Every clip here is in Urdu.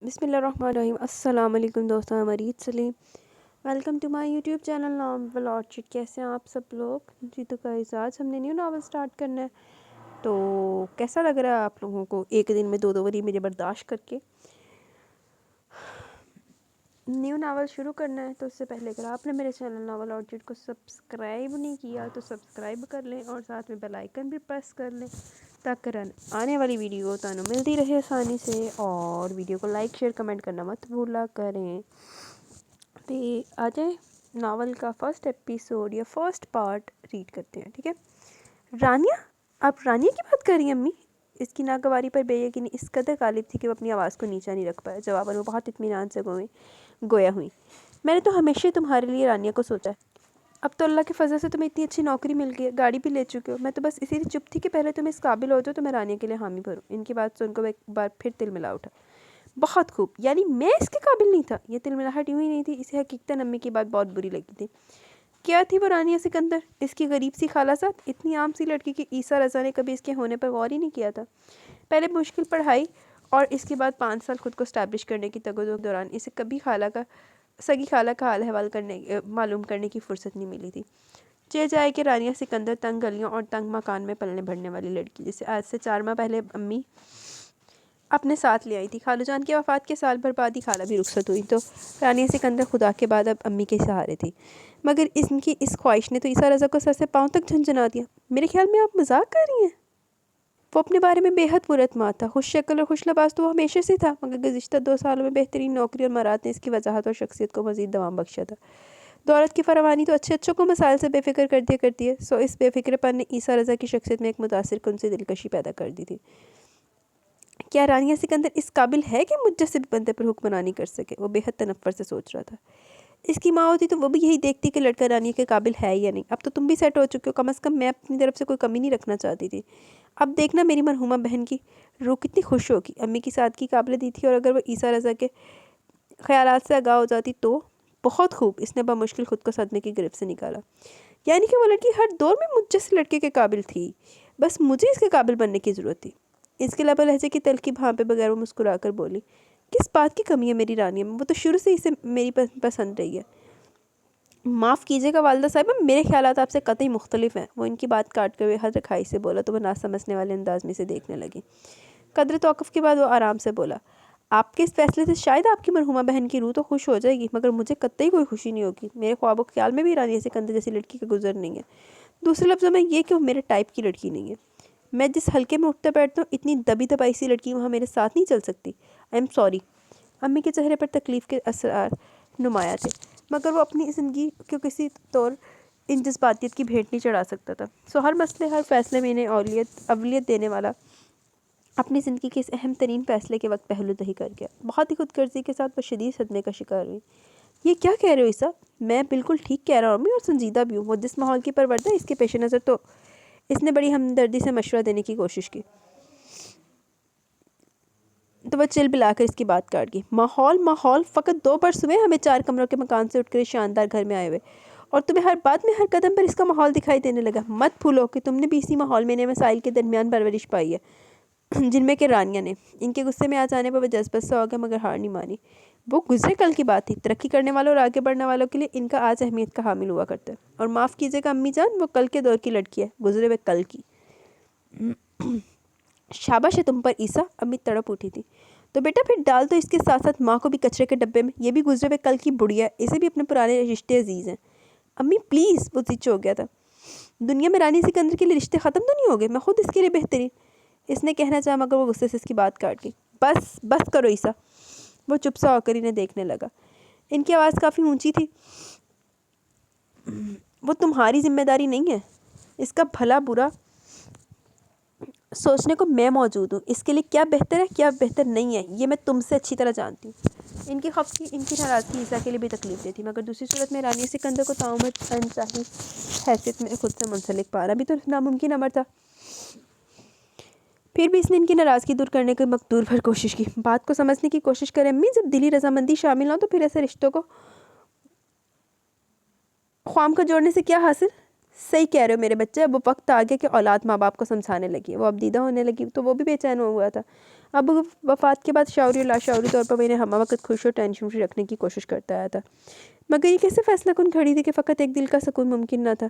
بسم اللہ الرحمن الرحیم۔ السلام علیکم دوستوں، Mureed Saleem, welcome to my YouTube channel Novel Orchid. کیسے ہیں آپ سب لوگ؟ جی تو گائز آج ہم نے نیو ناول سٹارٹ کرنا ہے، تو کیسا لگ رہا ہے آپ لوگوں کو ایک دن میں دو باری مجھے برداشت کر کے نیو ناول شروع کرنا ہے؟ تو اس سے پہلے اگر آپ نے میرے چینل ناول آرچڈ کو سبسکرائب نہیں کیا تو سبسکرائب کر لیں اور ساتھ میں بیل آئیکن بھی پریس کر لیں تاکہ آنے والی ویڈیو تانوں ملتی رہے آسانی سے، اور ویڈیو کو لائک شیئر کمنٹ کرنا مت بھولا کریں۔ تو آ جائیں ناول کا فرسٹ ایپیسوڈ یا فرسٹ پارٹ ریڈ کرتے ہیں، ٹھیک ہے؟ رانیہ، آپ رانیہ کی بات کر رہی ہیں امی؟ اس کی ناگواری پر بے یقینی اس قدر غالب تھی کہ وہ اپنی آواز کو نیچا نہیں رکھ پایا۔ جواباً وہ بہت اطمینان سے گویا ہوئی، میں نے تو ہمیشہ تمہارے لیے رانیہ کو سوچا ہے۔ اب تو اللہ کے فضل سے تمہیں اتنی اچھی نوکری مل گئی ہے، گاڑی بھی لے چکے ہو، میں تو بس اسی لیے چپ تھی کہ پہلے تم اس قابل ہو تو میں رانیہ کے لیے حامی بھروں۔ ان کی بات سن کو ایک بار پھر تل ملا اٹھا۔ بہت خوب، یعنی میں اس کے قابل نہیں تھا؟ یہ تل ملاہٹ یوں ہی نہیں تھی، اسے حقیقتاً امی کی بات بہت بری لگی تھی۔ کیا تھی وہ رانیہ سکندر؟ اس کی غریب سی خالہ ساتھ اتنی عام سی لڑکی کی عیسیٰ رضا نے کبھی اس کے ہونے پر غور ہی نہیں کیا تھا؟ پہلے مشکل پڑھائی اور اس کے بعد 5 سال خود کو اسٹیبلش کرنے کی تگ و دو کے دوران اسے کبھی سگی خالہ کا حال احوال معلوم کرنے کی فرصت نہیں ملی تھی۔ جائے کہ رانیہ سکندر تنگ گلیوں اور تنگ مکان میں پلنے بڑھنے والی لڑکی جسے آج سے 4 ماہ پہلے امی اپنے ساتھ لے آئی تھی۔ خالو جان کی وفات کے سال بھر بعد ہی خالہ بھی رخصت ہوئی، تو رانیہ سکندر خدا کے بعد اب امی کے سہارے تھی، مگر ان کی اس خواہش نے تو عیسیٰ رضا کو سر سے پاؤں تک جھنجھنا دیا۔ میرے خیال میں آپ مذاق کر رہی ہیں؟ وہ اپنے بارے میں بے حد پراعتماد تھا، خوش شکل اور خوش لباس تو وہ ہمیشہ سے تھا، مگر گزشتہ 2 سالوں میں بہترین نوکری اور مہارات نے اس کی وضاحت اور شخصیت کو مزید دوام بخشا تھا۔ دولت کی فراوانی تو اچھوں کو مسائل سے بے فکر کر دیا کرتی ہے، سو اس بے فکر پن نے عیسیٰ رضا کی شخصیت میں ایک متاثر کن سی دلکشی پیدا کر دی تھی۔ کیا رانیہ سکندر اس قابل ہے کہ مجھ جیسے بھی بندے پر حکمرانی کر سکے؟ وہ بے حد تنفر سے سوچ رہا تھا۔ اس کی ماں ہوتی تو وہ بھی یہی دیکھتی کہ لڑکا رانیہ کے قابل ہے یا نہیں۔ اب تو تم بھی سیٹ ہو چکے ہو، کم از کم میں اپنی طرف سے کوئی کمی نہیں رکھنا چاہتی تھی۔ اب دیکھنا میری مرحومہ بہن کی روح کتنی خوش ہوگی۔ امی کی سادگی قابل دی تھی، اور اگر وہ عیسیٰ رضا کے خیالات سے آگاہ ہو جاتی تو بہت خوب۔ اس نے بمشکل خود کو صدمے کی گرفت سے نکالا۔ یعنی کہ وہ لڑکی ہر دور میں مجھ جیسے لڑکے کے قابل تھی، بس مجھے اس کے قابل بننے کی ضرورت تھی۔ اس کے لب و لہجے کی تلخی بھانپے بغیر وہ مسکرا کر بولی، کس بات کی کمی ہے میری رانیہ میں؟ وہ تو شروع سے اسے میری پسند رہی ہے۔ معاف کیجیے گا والدہ صاحبہ، میرے خیالات آپ سے قطعی مختلف ہیں۔ وہ ان کی بات کاٹ کر حد رکھائی سے بولا تو وہ نہ سمجھنے والے انداز میں سے دیکھنے لگی۔ قدر توقف کے بعد وہ آرام سے بولا، آپ کے اس فیصلے سے شاید آپ کی مرحومہ بہن کی روح تو خوش ہو جائے گی، مگر مجھے قطعی کوئی خوشی نہیں ہوگی۔ میرے خواب و خیال میں بھی رانیہ سکندر جیسی لڑکی کا گزر نہیں ہے۔ دوسرے لفظوں میں یہ کہ وہ میرے ٹائپ کی لڑکی نہیں ہے۔ میں جس حلقے میں اٹھتا بیٹھتا ہوں، اتنی دبی دبائی سی لڑکی وہاں میرے ساتھ نہیں چل سکتی۔ I am sorry. امی کے چہرے پر تکلیف کے اثرات نمایاں تھے، مگر وہ اپنی زندگی کو کسی طور ان جذباتیت کی بھیٹ نہیں چڑھا سکتا تھا، سو ہر مسئلے ہر فیصلے میں انہیں اولویت دینے والا اپنی زندگی کے اس اہم ترین فیصلے کے وقت پہلو دہی کر گیا۔ بہت ہی خود غرضی کے ساتھ وہ شدید صدمے کا شکار ہوئی۔ یہ کیا کہہ رہے ہو عیسیٰ؟ میں بالکل ٹھیک کہہ رہا ہوں امی، اور سنجیدہ بھی ہوں۔ وہ جس ماحول کی پروردہ اس کے پیش نظر تو اس نے بڑی ہمدردی سے مشورہ دینے کی کوشش کی، تو وہ چل بلا کر اس کی بات کاٹ گئی۔ ماحول فقط 2 برس ہوئے ہمیں 4 کمروں کے مکان سے اٹھ کر اس شاندار گھر میں آئے ہوئے، اور تمہیں ہر بات میں ہر قدم پر اس کا ماحول دکھائی دینے لگا۔ مت بھولو کہ تم نے بھی اسی ماحول میں انہیں مسائل کے درمیان پرورش پائی ہے جن میں کہ رانیہ نے۔ ان کے غصے میں آ جانے پر وہ جذبت سے ہو گیا، مگر ہار نہیں مانی۔ وہ گزرے کل کی بات تھی۔ ترقی کرنے والوں اور آگے بڑھنے والوں کے لیے ان کا آج اہمیت کا حامل ہوا کرتا ہے، اور معاف کیجیے گا امی جان، وہ کل کے دور کی لڑکی ہے، گزرے ہوئے کل کی۔ شاباش ہے تم پر عیسیٰ، امی تڑپ اٹھی تھی۔ تو بیٹا پھر ڈال دو اس کے ساتھ ساتھ ماں کو بھی کچرے کے ڈبے میں، یہ بھی گزرے ہوئے کل کی بڑھیا ہے، اسے بھی اپنے پرانے رشتے عزیز ہیں۔ امی پلیز، وہ ضد ہو گیا تھا۔ دنیا میں رانی سکندر کے لیے رشتے ختم تو نہیں ہو گئے؟ میں خود اس کے لیے بہترین، اس نے کہنا چاہا، مگر وہ غصے سے اس کی بات کاٹ گئی۔ بس کرو عیسیٰ۔ وہ چپ سا ہو کر انہیں دیکھنے لگا۔ ان کی آواز کافی اونچی تھی۔ وہ تمہاری ذمہ داری نہیں ہے، اس کا بھلا برا سوچنے کو میں موجود ہوں۔ اس کے لیے کیا بہتر ہے کیا بہتر نہیں ہے یہ میں تم سے اچھی طرح جانتی ہوں۔ ان کی خفگی، ان کی ناراضگی عیسیٰ کے لیے بھی تکلیف دہ تھی، مگر دوسری صورت میں رانیہ سکندر کو تعمیر انصافی حیثیت میں خود سے منسلک پانا بھی تو ناممکن امر تھا۔ پھر بھی اس نے ان کی ناراضگی دور کرنے کی مقدور بھر کوشش کی۔ بات کو سمجھنے کی کوشش کریں امی، جب دلی رضامندی شامل ہو تو پھر ایسے رشتوں کو خوام کو جوڑنے سے کیا حاصل؟ صحیح کہہ رہے ہو میرے بچے، اب وہ وقت آ گیا کہ اولاد ماں باپ کو سمجھانے لگی، وہ اب دیدہ ہونے لگی، تو وہ بھی بے چین ہوا تھا۔ اب وفات کے بعد شعوری اور لاشعوری طور پر وہ انہیں ہمہ وقت خوش اور ٹینشن فری رکھنے کی کوشش کرتا آیا تھا، مگر یہ کیسے فیصلہ کن کھڑی تھی کہ فقط ایک دل کا سکون ممکن نہ تھا۔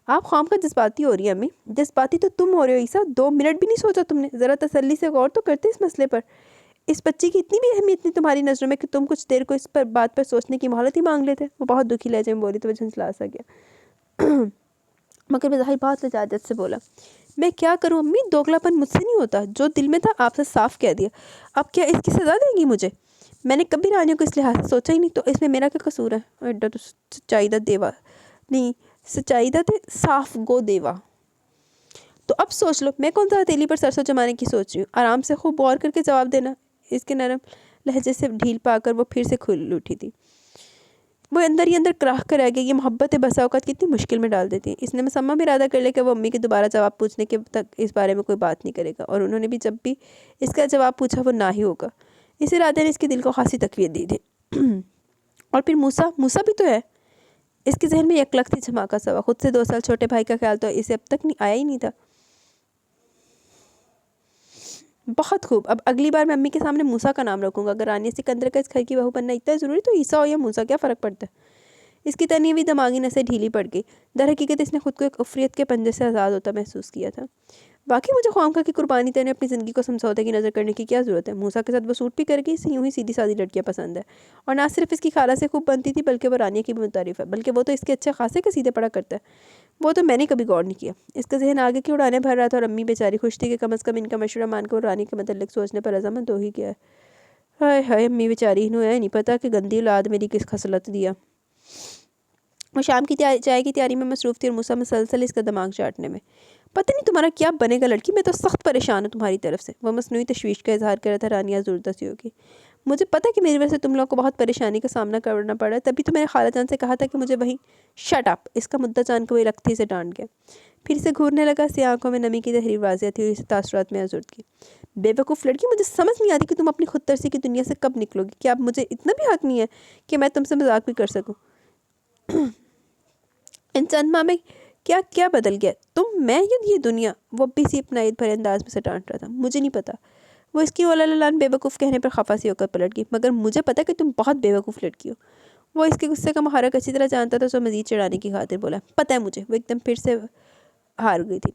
آپ خام کا جذباتی ہو رہی ہیں امی۔ جذباتی تو تم ہو رہے ہو عیسیٰ، 2 منٹ بھی نہیں سوچا تم نے، ذرا تسلی سے غور تو کرتے اس مسئلے پر۔ اس بچی کی اتنی بھی اہمیت نہیں تمہاری نظروں میں کہ تم کچھ دیر کو اس پر بات پر سوچنے کی مہلت ہی مانگ لیتے۔ وہ بہت دکھی لہجے میں بولی تو وہ جھنجھلا سا گیا، مگر بظاہر بہت لجاجت سے بولا، میں کیا کروں امی، دوگلا پن مجھ سے نہیں ہوتا، جو دل میں تھا آپ سے صاف کہہ دیا، اب کیا اس کی سزا دیں گی مجھے؟ میں نے کبھی رانیوں کو اس لحاظ سے سوچا ہی نہیں، تو اس میں میرا کیا قصور ہے؟ ایڈا تو سچائی دا دیوا نہیں، سچائی دا تے صاف گو دیوا۔ تو اب سوچ لو، میں کون سا ہتھیلی پر سرسوں جمانے کی سوچ رہی ہوں؟ آرام سے خوب غور کر کے جواب دینا۔ اس کے نرم لہجے سے ڈھیل پا کر وہ پھر سے کھل اٹھی تھی۔ وہ اندر ہی اندر کراہ کر رہ گئی، یہ محبت بسا اوقات کتنی مشکل میں ڈال دیتی ہیں۔ اس نے مسمہ بھی ارادہ کر لیا کہ وہ امی کے دوبارہ جواب پوچھنے کے تک اس بارے میں کوئی بات نہیں کرے گا، اور انہوں نے بھی جب بھی اس کا جواب پوچھا وہ نہ ہی ہوگا۔ اس ارادے نے اس کے دل کو خاصی تقویت دی تھی۔ اور پھر موسیٰ بھی تو ہے۔ اس کے ذہن میں یک لختی جھماکا سا ہوا، خود سے 2 سال چھوٹے بھائی کا خیال تو اسے اب تک آیا ہی نہیں تھا۔ بہت خوب، اب اگلی بار میں امی کے سامنے موسیٰ کا نام رکھوں گا۔ اگر رانیہ سکندر کا اس گھر کی بہو بننا اتنا ضروری تو عیسیٰ ہو یا موسیٰ کیا فرق پڑتا ہے؟ اس کی تنی ہوئی دماغی نسیں ڈھیلی پڑ گئی۔ در حقیقت اس نے خود کو ایک عفریت کے پنجے سے آزاد ہوتا محسوس کیا تھا۔ واقعی مجھے خواہاں کی قربانی دینے اپنی زندگی کو سمجھوتے کی نظر کرنے کی کیا ضرورت ہے؟ موسیٰ کے ساتھ وہ سوٹ بھی کر گئی، اسے یوں ہی سیدھی سادھی لڑکیاں پسند ہے، اور نہ صرف اس کی خالہ سے خوب بنتی تھی بلکہ وہ رانیہ کی بھی متعارف ہے، بلکہ وہ تو اس کے اچھے خاصے کے سیدھے پڑا کرتا ہے۔ وہ تو میں نے کبھی غور نہیں کیا۔ اس کا ذہن آگے کی اڑانے بھر رہا تھا، اور امی بیچاری خوش تھی کہ کم از کم ان کا مشورہ مان کر وہ رانی کے متعلق سوچنے پر رضامند ہو ہی گیا ہے۔ ہائے ہائے، امی بیچاری انہوں ہے نہیں پتا کہ گندی اولاد میری کس خصلت دیا۔ وہ شام کی چائے کی تیاری میں مصروف تھی، اور موسیٰ مسلسل اس کا دماغ چاٹنے میں۔ پتہ نہیں تمہارا کیا بنے گا لڑکی، میں تو سخت پریشان ہوں تمہاری طرف سے۔ وہ مصنوعی تشویش کا اظہار کر رہا تھا۔ رانیہ زوردہ سی ہوگی، مجھے پتہ کہ میری وجہ سے تم لوگوں کو بہت پریشانی کا سامنا کرنا پڑا ہے، تبھی تو میں نے خالہ جان سے کہا تھا کہ مجھے وہیں شٹ اپ۔ اس کا مدعا جان کو وہی رکھتی سے ڈانٹ گیا، پھر سے گھورنے لگا۔ سیاہ آنکھوں میں نمی کی تحریر واضح تھی، اور اسے تاثرات میں ازردگی۔ بے وقوف لڑکی، مجھے سمجھ نہیں آتی کہ تم اپنی خود ترسی کی دنیا سے کب نکلو گی۔ کیا اب مجھے اتنا بھی حق نہیں ہے کہ میں تم سے مذاق بھی کر سکوں؟ ان چند ماہ میں کیا کیا بدل گیا، تم، میں یا یہ دنیا؟ وہ بھی اسی اپنا عید بھرے انداز میں سے ڈانٹ رہا تھا۔ مجھے نہیں پتا۔ وہ اس کی اولا للان بے وقوف کہنے پر خفا سی ہو کر پلٹ گئی، مگر مجھے پتا کہ تم بہت بے وقوف لڑکی ہو۔ وہ اس کے غصے کا محرک اچھی طرح جانتا تھا، سو مزید چڑھانے کی خاطر بولا، پتہ ہے مجھے۔ وہ ایک دم پھر سے ہار گئی تھی۔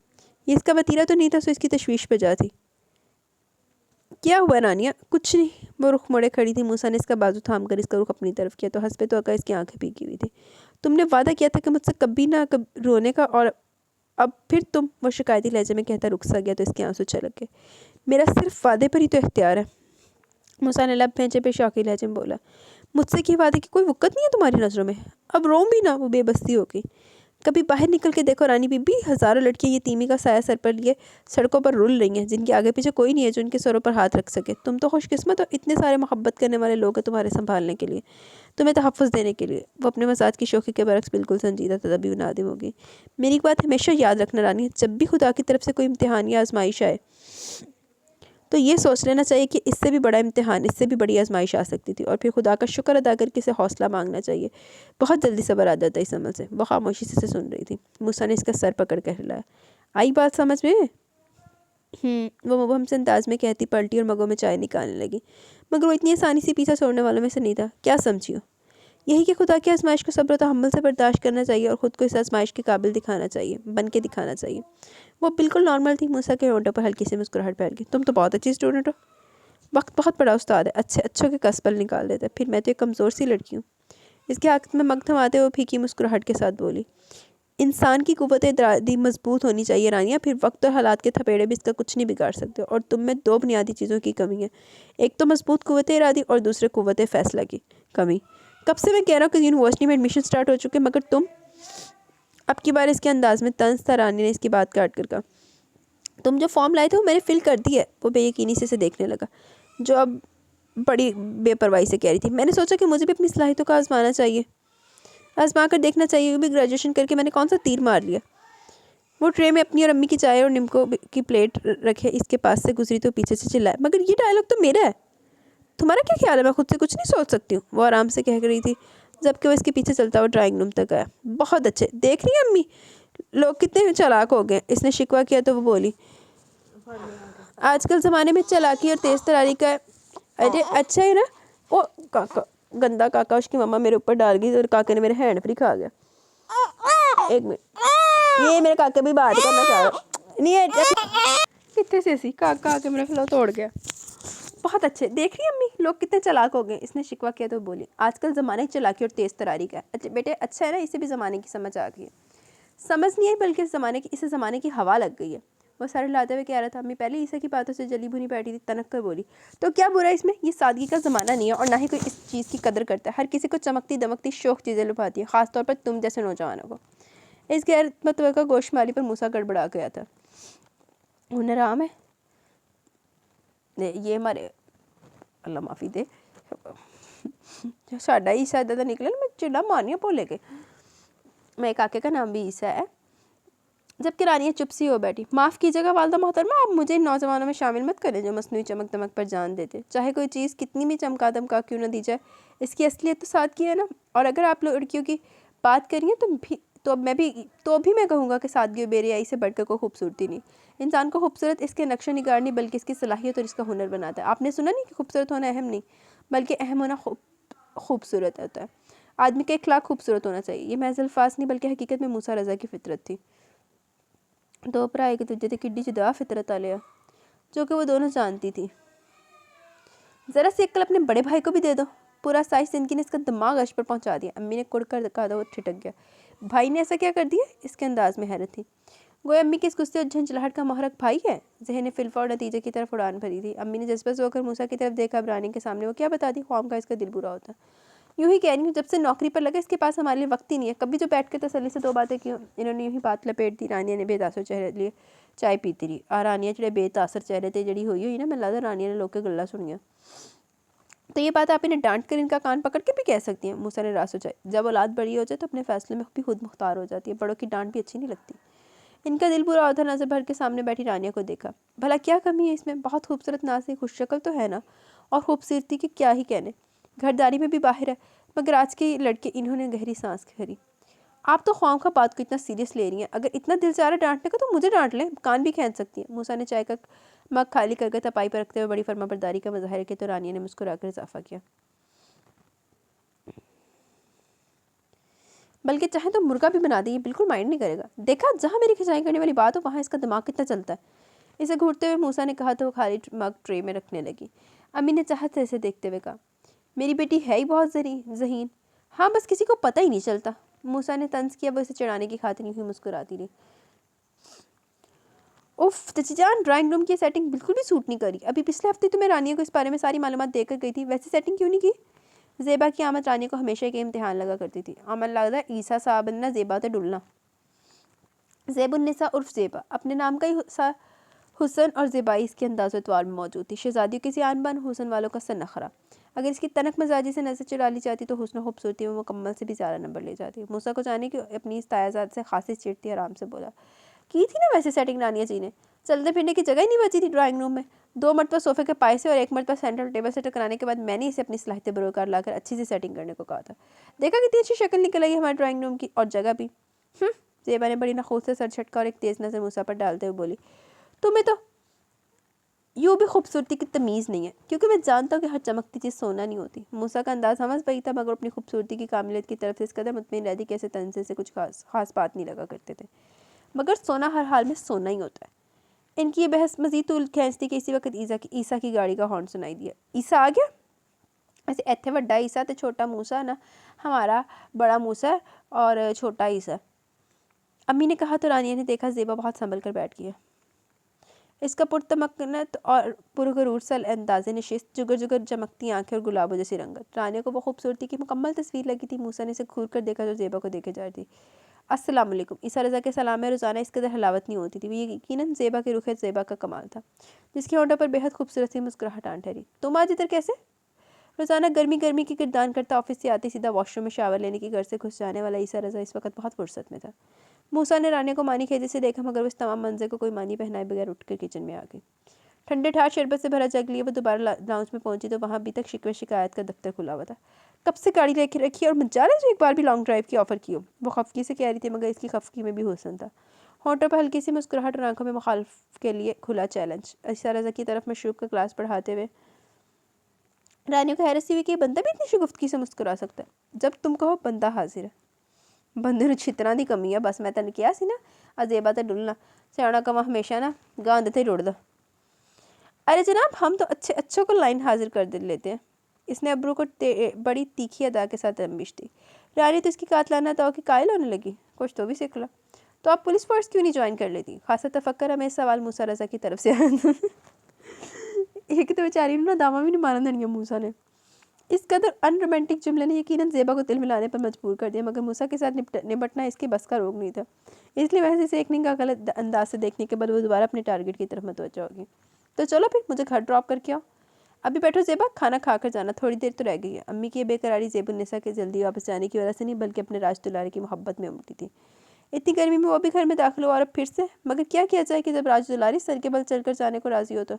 یہ اس کا وتیرہ تو نہیں تھا، سو اس کی تشویش پہ جا تھی۔ کیا ہوا رانیہ؟ کچھ نہیں۔ وہ رخ موڑے کھڑی تھی۔ موسیٰ نے اس کا بازو تھام کر اس کا رخ اپنی طرف کیا، تو حسب توقع اس کی آنکھیں بھیگی ہوئی تھی۔ تم نے وعدہ کیا تھا کہ مجھ سے کبھی نہ رونے کا، اور اب پھر تم، وہ شکایتی لہجے میں کہتا رک سا گیا، تو اس کے آنسو چھلک گئے۔ میرا صرف وعدے پر ہی تو اختیار ہے، موسیٰ نے لب بھینچے پہ شوقی لہجے میں بولا۔ مجھ سے کی وعدے کی کوئی وقت نہیں ہے تمہاری نظروں میں؟ اب روم بھی نہ۔ وہ بے بسی ہو گئی۔ کبھی باہر نکل کے دیکھو رانی بی بی، ہزاروں لڑکیاں یتیمی کا سایہ سر پر لیے سڑکوں پر رل رہی ہیں، جن کے آگے پیچھے کوئی نہیں ہے جو ان کے سروں پر ہاتھ رکھ سکے۔ تم تو خوش قسمت ہو، اتنے سارے محبت کرنے والے لوگ ہیں تمہارے سنبھالنے کے لیے، تمہیں تحفظ دینے کے لیے۔ وہ اپنے مزاج کی شوخی کے برعکس بالکل سنجیدہ تھا، تبھی نادم ہوگی۔ میری ایک بات ہمیشہ یاد رکھنا رانی، جب بھی خدا کی طرف سے کوئی امتحان یا آزمائش آئے تو یہ سوچ لینا چاہیے کہ اس سے بھی بڑا امتحان، اس سے بھی بڑی آزمائش آ سکتی تھی، اور پھر خدا کا شکر ادا کر کے اسے حوصلہ مانگنا چاہیے۔ بہت جلدی صبر آ جاتا ہے اس عمل سے۔ وہ خاموشی سے سن رہی تھی۔ موسیٰ نے اس کا سر پکڑ کر ہلایا۔ آئی بات سمجھ میں؟ وہ مبہم سے انداز میں کہتی پلٹی اور مگوں میں چائے نکالنے لگی، مگر وہ اتنی آسانی سے پیچھا چھوڑنے والوں میں سے نہیں تھا۔ کیا سمجھی ہو؟ یہی کہ خدا کی آزمائش کو صبر و تحمل سے برداشت کرنا چاہیے، اور خود کو اس آزمائش کے قابل دکھانا چاہیے، بن کے دکھانا چاہیے۔ وہ بالکل نارمل تھی۔ موسیٰ کے ہونٹوں پر ہلکی سی مسکراہٹ پھیل گئی۔ تم تو بہت اچھی اسٹوڈنٹ ہو، وقت بہت بڑا استاد ہے، اچھوں کے قصبل نکال دیتا ہے۔ پھر میں تو ایک کمزور سی لڑکی ہوں۔ اس کے حق میں مگ تھماتے ہوئے پھیکی مسکراہٹ کے ساتھ بولی، انسان کی قوت ارادی مضبوط ہونی چاہیے رانیہ، پھر وقت اور حالات کے تھپیڑے بھی اس کا کچھ نہیں بگاڑ سکتے، اور تم میں 2 بنیادی چیزوں کی کمی ہے، ایک تو مضبوط قوت ارادی، اور دوسرے قوت فیصلہ کی کمی۔ کب سے میں کہہ رہا ہوں کہ یونیورسٹی میں ایڈمیشن سٹارٹ ہو چکے، مگر تم، اب کی بار اس کے انداز میں طنز تھا۔ رانی نے اس کی بات کاٹ کر کہا، تم جو فارم لائے تھے وہ میں نے فل کر دی ہے۔ وہ بے یقینی سے اسے دیکھنے لگا، جو اب بڑی بے پرواہی سے کہہ رہی تھی، میں نے سوچا کہ مجھے بھی اپنی صلاحیتوں کا آزمانا چاہیے، آزما کر دیکھنا چاہیے۔ وہ بھی گریجویشن کر کے میں نے کون سا تیر مار لیا۔ وہ ٹرے میں اپنی اور امی کی چائے اور نمکو کی پلیٹ رکھے اس کے پاس سے گزری تو پیچھے سے چلائے، مگر یہ ڈائلاگ تو میرا ہے، تمہارا کیا خیال ہے؟ میں خود سے کچھ نہیں سوچ سکتی ہوں، وہ آرام سے کہہ رہی تھی، جبکہ وہ اس کے پیچھے چلتا ہوا ڈرائنگ روم تک آیا۔ بہت اچھے، دیکھ رہی ہیں امی، لوگ کتنے چالاک ہو گئے. اس نے شکوہ کیا تو وہ بولی آج کل زمانے میں چالاکی اور تیز تراری کا ہے. ارے اچھا ہے نا. او کاکا گندا کاکا اس کی مما میرے اوپر ڈال گئی اور کاکے نے میرے ہینڈ فری کھا گیا. ایک منٹ یہ میرے کاکے بھی بات کرنا چاہ رہا نہیں ہے کتنے سے سی کاکا آ کے میرا فلو توڑ گیا. بہت اچھے دیکھ رہی امی لوگ کتنے چالاک ہو گئے. اس نے شکوہ کیا تو بولی آج کل زمانے چالاکی اور تیز تراری کا ہے. بیٹے اچھا ہے نا اسے بھی زمانے کی سمجھ آ گئی ہے. سمجھ نہیں ہے بلکہ اسے زمانے کی ہوا لگ گئی ہے. وہ سر لاتے ہوئے کہہ رہا تھا. امی پہلے عیسیٰ کی باتوں سے جلی بھنی بیٹھی تھی تنک کر بولی تو کیا برا اس میں. یہ سادگی کا زمانہ نہیں ہے اور نہ ہی کوئی اس چیز کی قدر کرتا ہے. ہر کسی کو چمکتی دمکتی شوق چیزیں لبھاتی ہے خاص طور پر تم جیسے نوجوانوں کو. اس غیر متوقع گوشمالی پر موسیٰ گڑبڑا گیا تھا. ہنر عام ہے یہ ہمارے اللہ معافی دے ساڈا عیسیٰ دا نکلے میں چڑا مارنیاں بولے گئے. میرے کاکے کا نام بھی عیسیٰ ہے. جب کہ رانیہ چپ سی ہو بیٹھی. معاف کیجیے گا والدہ محترمہ آپ مجھے ان نوجوانوں میں شامل مت کریں جو مصنوعی چمک دمک پر جان دیتے. چاہے کوئی چیز کتنی بھی چمکا دمکا کیوں نہ دی جائے اس کی اصلیت تو سادگی ہے نا. اور اگر آپ لڑکیوں کی بات کریے تو میں کہوں گا کہ سادگی و بے حیائی سے بڑھ کر کوئی خوبصورتی نہیں. انسان کو خوبصورت اس کے نقش و نگار نہیں بلکہ اس کی صلاحیت اور اس کا ہنر بناتا ہے. آپ نے سنا نہیں کہ خوبصورت ہونا اہم نہیں بلکہ اہم ہونا خوبصورت ہوتا ہے. آدمی کا اخلاق خوبصورت ہونا چاہیے. یہ محض الفاظ نہیں بلکہ حقیقت میں موسیٰ رضا کی فطرت تھی. دو بھرا ایک دوجے تے کڈی جدا فطرت والے جو کہ وہ دونوں جانتی تھی. ذرا سی عقل اپنے بڑے بھائی کو بھی دے دو. پورا سائز زندگی نے اس کا دماغ عرش پر پہنچا دیا. امی نے کڑ کر کہا وہ ٹھٹک گیا. بھائی نے ایسا کیا کر دیا؟ اس کے انداز میں حیرت تھی. گویا امی کے اس غصے اور جھنجھلاہٹ کا محرک بھائی ہے. ذہن نے فلفا اور نتیجے کی طرف اڑان بھری تھی. امی نے جذبہ سے ہو کر موسیٰ کی طرف دیکھا. اب رانی کے سامنے وہ کیا بتا دی خواہم کا اس کا دل برا ہوتا. یوں ہی کہہ رہی ہوں جب سے نوکری پر لگا اس کے پاس ہمارے لیے وقت ہی نہیں ہے. کبھی جو بیٹھ کے تسلی سے دو باتیں کی انہوں نے یوں ہی بات لپیٹ دی. رانیہ نے بے تاثر چہرے لیے چائے پیتی رہی. رانیہ جڑے بے تاثر چہرے تے جڑی ہوئی نا میں لگتا رانیہ نے لوگ کے گلا سنیا. تو یہ بات آپ انہیں ڈانٹ کر ان کا کان پکڑ کے بھی کہہ سکتی ہیں. موسیٰ نے راز سوچا. جب اولاد بڑی ہو جائے تو اپنے فیصلے میں بھی خود مختار ہو جاتی ہے. بڑوں کی ڈانٹ بھی اچھی نہیں لگتی. ان کا دل برا ہوتا. نظر بھر کے سامنے بیٹھی رانیہ کو دیکھا. بھلا کیا کمی ہے اس میں. بہت خوبصورت نازک خوش شکل تو ہے نا. اور خوبصورتی کی کیا ہی کہنے. گھرداری میں بھی باہر ہے. مگر آج کے لڑکے انہوں نے گہری سانس کھری. آپ تو خواہم کا بات کو اتنا سیریس لے رہی ہیں. اگر اتنا دل چاہ رہا ڈانٹنے کا تو مجھے ڈانٹ لیں. کان بھی کھینچ سکتی ہیں. موسیٰ نے چائے کا مگ خالی کر کے تپائی پر رکھتے ہوئے بڑی فرما برداری کا مظاہرہ کیا تو رانیہ نے مسکرا کر اضافہ کیا. بلکہ چاہے تو مرغا بھی بنا دیں یہ بالکل مائنڈ نہیں کرے گا. دیکھا جہاں میری کھنچائی کرنے والی بات ہو وہاں اس کا دماغ کتنا چلتا ہے. اسے گھورتے ہوئے موسیٰ نے کہا تو وہ خالی مگ ٹرے میں رکھنے لگی. امی نے چاہت سے اسے دیکھتے ہوئے کہا میری بیٹی ہے ہی بہت ذہین. ہاں بس کسی کو پتہ ہی نہیں چلتا. موسیٰ نے طنز کیا. وہ اسے چڑھانے کی خاطر یوں ہی مسکراتی رہی. اف چچی جان ڈرائنگ روم کی سیٹنگ بالکل بھی سوٹ نہیں کری. ابھی پچھلے ہفتے تو میں رانیہ کو اس بارے میں ساری معلومات دے کر گئی تھی. ویسی سیٹنگ کیوں نہیں کی. زیبا کی آمد رانیہ کو ہمیشہ ایک امتحان لگا کرتی تھی. عمل لگتا ہے عیسیٰ صاحب نے زیبا تے ڈلنا. زیب النساء عرف زیبا اپنے نام کا ہی حسن اور زیبائی اس کے انداز و اطوار میں موجود تھی. شہزادیوں کی سی آن بان حسن والوں کا سر نخرا. اگر اس کی تنک مزاجی سے نظر چڑھا لی جاتی تو حسن و خوبصورتی میں مکمل سے بھی زیادہ نمبر لے جاتی. موسیٰ کو جانے کی اپنی اس تایازات سے خاصی چڑتی آرام سے بولا کی تھی نا ویسے سیٹنگ رانیہ جی نے. چلنے پھرنے کی جگہ ہی نہیں بچی تھی ڈرائنگ روم میں. 2 مرتبہ صوفے کے پائے سے اور 1 مرتبہ سینٹرل ٹیبل سے ٹکرانے کے بعد میں نے اسے اپنی صلاحیتیں بروکار لا کر اچھی سی سیٹنگ کرنے کو کہا تھا. دیکھا کتنی اچھی شکل نکل آئی ہمارے ڈرائنگ روم کی اور جگہ بھی. زیبا نے بڑی نخوت سے سر جھٹکا اور ایک تیز نظر موسیٰ پر ڈالتے ہوئے بولی تمہیں تو یوں بھی خوبصورتی کی تمیز نہیں ہے کیونکہ میں جانتا ہوں کہ ہر چمکتی چیز سونا نہیں ہوتی. موسیٰ کا انداز سمجھ پئی تھا مگر اپنی خوبصورتی کی کاملیت کی طرف سے اس قدر مطمئن رہتی کہ ایسے طنزے سے کچھ خاص بات نہیں لگا کرتے تھے. مگر سونا ہر حال میں سونا ہی ہوتا ہے. ان کی یہ بحث مزید طول کھینچتی کہ اسی وقت عیسیٰ کی گاڑی کا ہارن سنائی دیا. عیسیٰ آ گیا. ایسے ایتھے وڈا عیسیٰ تے چھوٹا موسیٰ نا. ہمارا بڑا موسیٰ اور چھوٹا عیسیٰ. امی نے کہا تو رانیہ نے دیکھا زیبا بہت سنبھل کر بیٹھ گئی ہے. اس کا پرتمکنت اور پرغرور سا انداز نشست جگر جگر چمکتی آنکھیں اور گلابوں جیسی رنگت. رانیہ کو وہ خوبصورتی کی مکمل تصویر لگی تھی. موسیٰ نے اسے گھور کر دیکھا جو زیبا کو دیکھے جا رہی تھی. السلام علیکم. عیسیٰ رضا کے سلام میں روزانہ اس قدر حلاوت نہیں ہوتی تھی. وہ یقیناً زیبا کے رخ زیبا کا کمال تھا جس کے ہونٹوں پر بے حد خوبصورت سی مسکراہٹ آن ٹھہری. تم آج ادھر کیسے؟ روزانہ گرمی کی کردان کرتا آفس سے آتے سیدھا واش روم میں شاور لینے کی گھر سے گھس جانے والا عیسیٰ رضا اس وقت بہت فرصت میں تھا. موسیٰ نے رانیہ کو مانی خیزی سے دیکھا مگر وہ اس تمام منظر کو کوئی مانی پہنائے بغیر اٹھ کر کچن میں آ گئی. ٹھنڈے ٹھار شربت سے بھرا جگ لیے وہ دوبارہ لاؤنج میں پہنچی تو وہاں ابھی تک شکوے شکایت کا دفتر کھلا ہوا تھا. کب سے گاڑی لے کے رکھی ہے اور مجھے جو ایک بار بھی لانگ ڈرائیو کی آفر کی ہو. وہ خفگی سے کہہ رہی تھی مگر اس کی خفگی میں بھی حسن تھا. ہونٹوں پہ ہلکی سی مسکراہٹ اور آنکھوں میں مخالف کے لیے کھلا چیلنج. عائشہ رضا کی طرف مشروب کا گلاس بڑھاتے ہوئے رانی کو حیرت سی ہوئی کہ بندہ بھی اتنی شگفتگی سے مسکرا سکتا ہے. جب تم کہو بندہ حاضر ہے. بندے نوں چھتراں دی کمی ہے. بس میں تینوں کیا سی نا عزیبا تے ڈلنا سیاڑا کما ہمیشہ نا گاند تے رڑدا. ارے جناب ہم تو اچھوں کو لائن حاضر کر لیتے ہیں. اس نے ابرو کو بڑی تیکھی ادا کے ساتھ امبش دی. رانی تو اس کی قاتلانہ تو کہ قائل ہونے لگی. کچھ تو بھی سیکھ لا. تو آپ پولیس فورس کیوں نہیں جوائن کر لیتی؟ خاصا تفکر ہمیں سوال موسیٰ رضا کی طرف سے آیا. ایک تو بیچاری نا داما بھی نہیں مارا دنیا موسیٰ نے. اس قدر ان رومانٹک جملے نے یقیناً زیبا کو دل ملانے پر مجبور کر دیا مگر موسیٰ کے ساتھ نمٹنا اس کی بس کا روگ نہیں تھا. اس لیے ویسے سیکھنے کا غلط انداز سے دیکھنے کے بعد وہ دوبارہ اپنے ٹارگٹ کی طرف متوجہ ہوگی. تو چلو پھر مجھے گھر ڈراپ کر کے آؤ. ابھی بیٹھو زیبا کھانا کھا کر جانا تھوڑی دیر تو رہ گئی ہے. امی کی یہ بے قراری زیب النساء کے جلدی واپس جانے کی وجہ سے نہیں بلکہ اپنے راج دلارے کی محبت میں امٹی تھی. اتنی گرمی میں وہ بھی گھر میں داخل ہوا اور اب پھر سے مگر کیا کیا جائے کہ جب راج دلاری سر کے بل چل کر جانے کو راضی ہو تو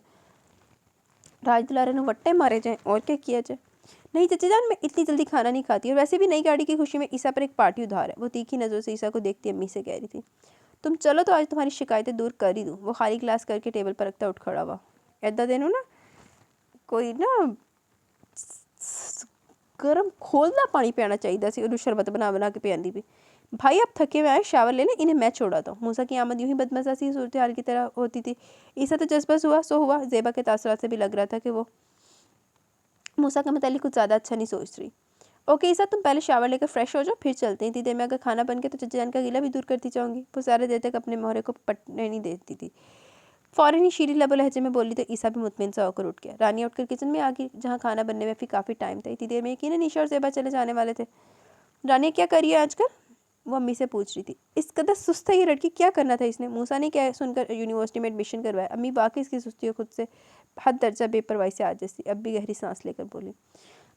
راج دلارے نے وٹے مارے جائیں اور کیا کیا جائے. نہیں چچی جان میں اتنی جلدی کھانا نہیں کھاتی اور ویسے بھی نئی گاڑی کی خوشی میں عیسیٰ پر ایک پارٹی ادھار ہے. وہ تیکھی نظروں سے عیسیٰ کو دیکھتی امی سے کہہ رہی تھی. تم چلو تو آج تمہاری شکایتیں دور کر ہی دوں. وہ خالی گلاس کر کے ٹیبل پر رکھتا اٹھ کھڑا ہوا. ایدا دینوں نا کوئی نا گرم کھولنا پانی پیانا چاہیے سی اور شربت بنا کے پیاندی بھی. بھائی آپ تھکے ہوئے آئے شاور لے لیں انہیں میں چھوڑاتا ہوں. موسیٰ کی آمد یوں ہی بدمزہ سی صورتحال کی طرح ہوتی تھی. عیسیٰ تو جذبہ ہوا سو ہوا. زیبا کے تاثرات سے بھی لگ رہا تھا کہ وہ موسیٰ کے متعلق کچھ زیادہ اچھا نہیں سوچ رہی. اوکے عیسیٰ تم پہلے شاور لے کر فریش ہو جاؤ پھر چلتے ہیں. اتنی دیر میں اگر کھانا بن کے تو چچی جان کا گلہ بھی دور کرتی جاؤں گی. وہ زیادہ دیر تک اپنے مہرے کو پٹنے نہیں دیتی تھی. فوراً ہی شیریں لب و لہجے میں بولی تو عیسیٰ بھی مطمئن سا ہو کر اٹھ گیا. رانی اٹھ کر کچن میں آ گئی جہاں کھانا بننے میں بھی کافی ٹائم تھا. اتنی دیر میں یقیناً عیشا اور زیبا چلے جانے والے تھے. رانی کیا کری ہے آج کل؟ وہ امی سے پوچھ رہی تھی. اس قدر سست ہے یہ لڑکی کیا کرنا تھا اس نے؟ موسیٰ نے کیا سن کر یونیورسٹی میں ایڈمیشن کروایا. امی باقی اس کی سستی خود سے حد درجہ بے پرواہی سے عاجز تھی. اب بھی گہری سانس لے کر بولی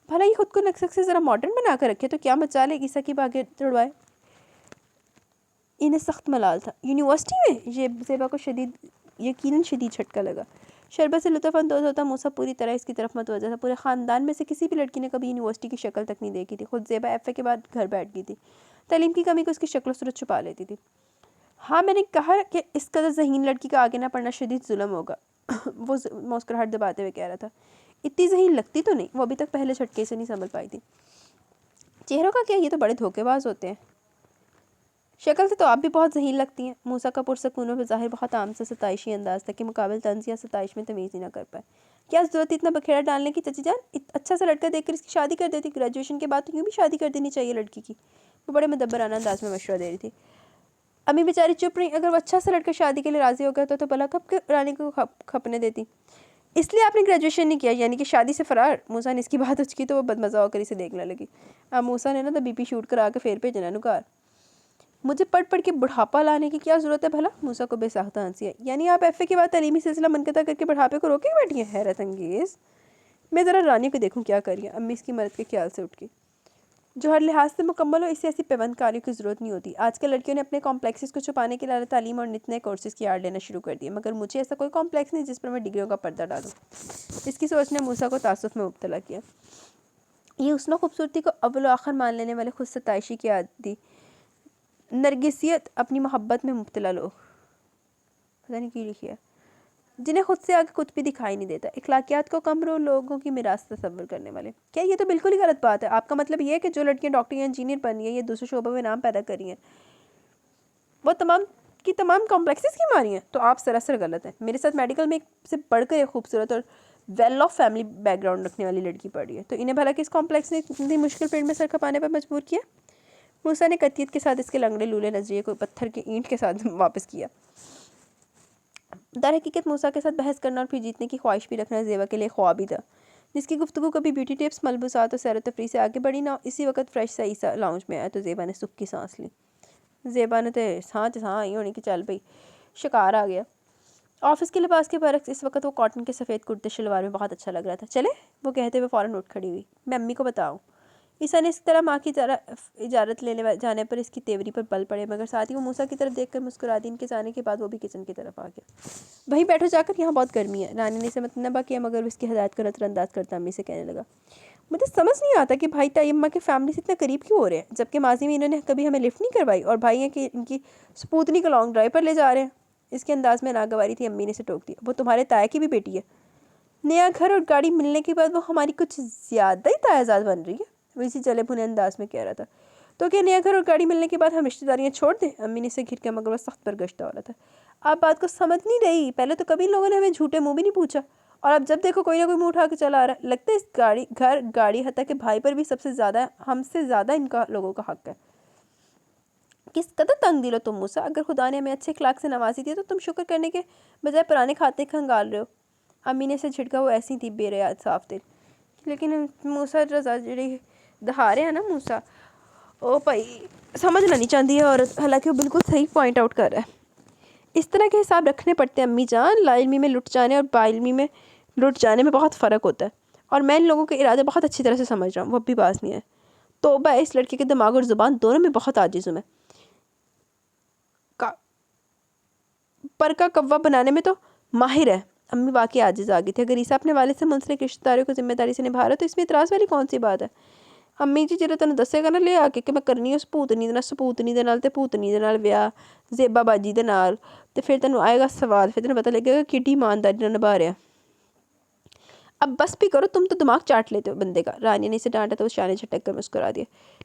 بھلا یہ خود کو نقصد سے ذرا ماڈرن بنا کر رکھے تو کیا مچالے عیسیٰ کی باغیں توڑوائے. انہیں سخت ملال تھا. یونیورسٹی میں؟ یہ زیبا کو یقیناً شدید جھٹکا لگا. شربت سے لطف اندوز ہوتا موسیٰ پوری طرح اس کی طرف متوجہ تھا. پورے خاندان میں سے کسی بھی لڑکی نے کبھی یونیورسٹی کی شکل تک نہیں دیکھی تھی. خود زیبا ایف اے کے بعد گھر بیٹھ گئی تھی. تعلیم کی کمی کو اس کی شکل و صورت چھپا لیتی تھی. ہاں میں نے کہا کہ اس قدر ذہین لڑکی کا آگے نہ پڑھنا شدید ظلم ہوگا. وہ مسکراہٹ دباتے ہوئے کہہ رہا تھا. اتنی ذہین لگتی تو نہیں. وہ ابھی تک پہلے جھٹکے سے نہیں سنبھل پائی تھی. چہروں کا کیا یہ تو بڑے دھوکے باز ہوتے ہیں. شکل سے تو آپ بھی بہت ذہین لگتی ہیں. موسیٰ کا پرسکون و بظاہر بہت عام سے ستائشی انداز تھا کہ مقابل طنز یا ستائش میں تمیز ہی نہ کر پائے. کیا ضرورت اتنا بکھیڑا ڈالنے کی چچی جان؟ اچھا سا لڑکا دیکھ کر اس کی شادی کر دیتی. گریجویشن کے بعد تو یوں بھی شادی کر دینی چاہیے لڑکی کی. وہ بڑے مدبرانہ انداز میں مشورہ دے رہی تھی. امی بیچاری چپ رہی. اگر وہ اچھا سا لڑکا شادی کے لیے راضی ہو گیا تو بھلا کب کے رانی کو کھپنے دیتی. اس لیے آپ نے گریجویشن نہیں کیا یعنی کہ شادی سے فرار. موسیٰ نے اس کی بات اچکی تو وہ بدمزہ ہو کر اسے دیکھنے لگی. اب موسیٰ نے نا تو بی پی شوٹ کرا کے پھیر بھیجنا نکار. مجھے پڑھ پڑھ کے بڑھاپا لانے کی کیا ضرورت ہے بھلا؟ موسیٰ کو بے ساختہ ہنسی ہے. یعنی آپ ایف اے کے بعد تعلیمی سلسلہ منقطع کر کے بڑھاپے کو روکے بیٹھی ہیں؟ حیرت انگیز. میں ذرا رانی کو دیکھوں کیا کر رہی ہے. امی اس کی مدد کے خیال سے اٹھ گئی. جو ہر لحاظ سے مکمل ہو اسے ایسی پیوند کاریوں کی ضرورت نہیں ہوتی. آج کل لڑکیوں نے اپنے کمپلیکسز کو چھپانے کے لیے تعلیم اور نت نئے کورسز کی آڑ لینا شروع کر دیا. مگر مجھے ایسا کوئی کمپلیکس نہیں جس پر میں ڈگریوں کا پردہ ڈالوں. اس کی سوچ نے موسیٰ کو تعصب میں مبتلا کیا. یہ حسن و خوبصورتی کو اول و آخر مان لینے والے خود ستائشی کی عادی نرگسیت اپنی محبت میں مبتلا لوگ پتہ نہیں کی لکھی ہے جنہیں خود سے آگے کچھ بھی دکھائی نہیں دیتا. اخلاقیات کو کم رو لوگوں کی میراث تصور کرنے والے. کیا یہ تو بالکل ہی غلط بات ہے. آپ کا مطلب یہ ہے کہ جو لڑکیاں ڈاکٹر یا انجینئر بنی ہیں یہ دوسرے شعبوں میں نام پیدا کری ہیں وہ تمام کی تمام کمپلیکسز کی ماری ہیں؟ تو آپ سراسر غلط ہیں. میرے ساتھ میڈیکل میں سے پڑھ کر ایک خوبصورت اور well off family background رکھنے والی لڑکی پڑھی ہے تو انہیں بھلا کہ اس کمپلیکس نے اتنی مشکل فیلڈ میں سر کھپانے پر مجبور کیا. موسیٰ نے قطعیت کے ساتھ اس کے لنگڑے لولے نظریے کو پتھر کے اینٹ کے ساتھ واپس کیا. در حقیقت موسیٰ کے ساتھ بحث کرنا اور پھر جیتنے کی خواہش بھی رکھنا زیبا کے لیے خواب ہی تھا جس کی گفتگو کبھی بیوٹی ٹپس ملبوسات اور سیر و تفریح سے آگے بڑھی نہ. اسی وقت فریش سا عیسیٰ لاؤنج میں آیا تو زیبا نے سکھ کی سانس لی. زیبا نے تو سانچ ہی ہونے کی چل پئی. شکار آ گیا. آفس کے لباس کے برعکس اس وقت وہ کاٹن کے سفید کرتے شلوار میں بہت اچھا لگ رہا تھا. چلے وہ کہتے ہوئے فوراً اٹھ کھڑی ہوئی. میں امی کو بتاؤں. عیسیٰ نے اس طرح ماں کی اجازت لینے جانے پر اس کی تیوری پر بل پڑے، مگر ساتھ ہی وہ موسیٰ کی طرف دیکھ کر مسکرا دی۔ ان کے جانے کے بعد وہ بھی کچن کی طرف آ گیا۔ وہیں بیٹھو جا کر، یہاں بہت گرمی ہے۔ رانی نے اسے متنبہ کیا، مگر اس کی ہدایت کو نظر انداز کرتا امی سے کہنے لگا، مجھے سمجھ نہیں آتا کہ بھائی تیمہ کے فیملی سے اتنا قریب کیوں ہو رہے ہیں، جبکہ ماضی میں انہوں نے کبھی ہمیں لفٹ نہیں کروائی، اور بھائی ہیں کہ ان کی سپوتنی کو لانگ ڈرائیو پر لے جا رہے ہیں۔ اس کے انداز میں ناگواری تھی، امی نے اسے ٹوک دیا، وہ تمہارے تایا کی بھی بیٹی ہے۔ نیا گھر اور گاڑی ملنے کے بعد وہ ہماری کچھ زیادہ ہی تایازاد بن رہی ہے، وہ اسی جلے بھنے انداز میں کہہ رہا تھا۔ تو کیا نیا گھر اور گاڑی ملنے کے بعد ہم رشتہ داریاں چھوڑ دیں؟ امی نے اسے گھر کے، مگر وہ سخت برگشتہ ہو رہا تھا۔ آپ بات کو سمجھ نہیں رہی، پہلے تو کبھی لوگوں نے ہمیں جھوٹے منہ بھی نہیں پوچھا، اور اب جب دیکھو کوئی نہ کوئی منہ اٹھا کے چلا آ رہا ہے۔ لگتا ہے اس گھر گاڑی حتیٰ کہ بھائی پر بھی سب سے زیادہ، ہم سے زیادہ ان کا لوگوں کا حق ہے۔ کس قدر تنگ دل ہو تم موسیٰ، اگر خدا نے ہمیں اچھے اخلاق سے نوازی دی تو تم شکر کرنے کے بجائے پرانے کھاتے کھنگال رہے ہو۔ امی نے اسے جھٹکا، وہ ایسی تھی بے ریا صاف دل۔ لیکن موسیٰ رضا جڑی دہارے ہیں نا موسیٰ، او بھائی سمجھنا نہیں چاہتی ہے عورت، حالانکہ وہ بالکل صحیح پوائنٹ آؤٹ کر رہا ہے۔ اس طرح کے حساب رکھنے پڑتے ہیں امی جان، لا علمی میں لٹ جانے اور با علمی میں لٹ جانے میں بہت فرق ہوتا ہے، اور میں ان لوگوں کے ارادے بہت اچھی طرح سے سمجھ رہا ہوں، وہ اب بھی باز نہیں ہے۔ توبہ، اس لڑکے کے دماغ اور زبان دونوں میں بہت عاجز ہوں میں۔ پر کا کوا بنانے میں تو ماہر ہے۔ امی واقعی عاجز آ گئی تھی۔ اگر عیسیٰ اپنے والد سے منسلک رشتہ داریوں کو ذمہ داری سے نبھا رہا ہے تو اس میں اعتراض والی کون سی بات ہے؟ امی جی جرا تنوں دسے گا نا لے آ کے کہ میں کرنی ہوں سپوتنی دے نال تے پوتنی دے نال ویاہ، زیبا باجی دے نال، تے پھر تنوں آئے گا سوال، پھر تنوں پتہ لگے گا کیڈی ایمانداری نال نبھا رہا ہے۔ اب بس بھی کرو، تم تو دماغ چاٹ لیتے ہو بندے کا۔ رانی نے اسے ڈانٹا تو وہ شانے جھٹک کر مسکرا دیا۔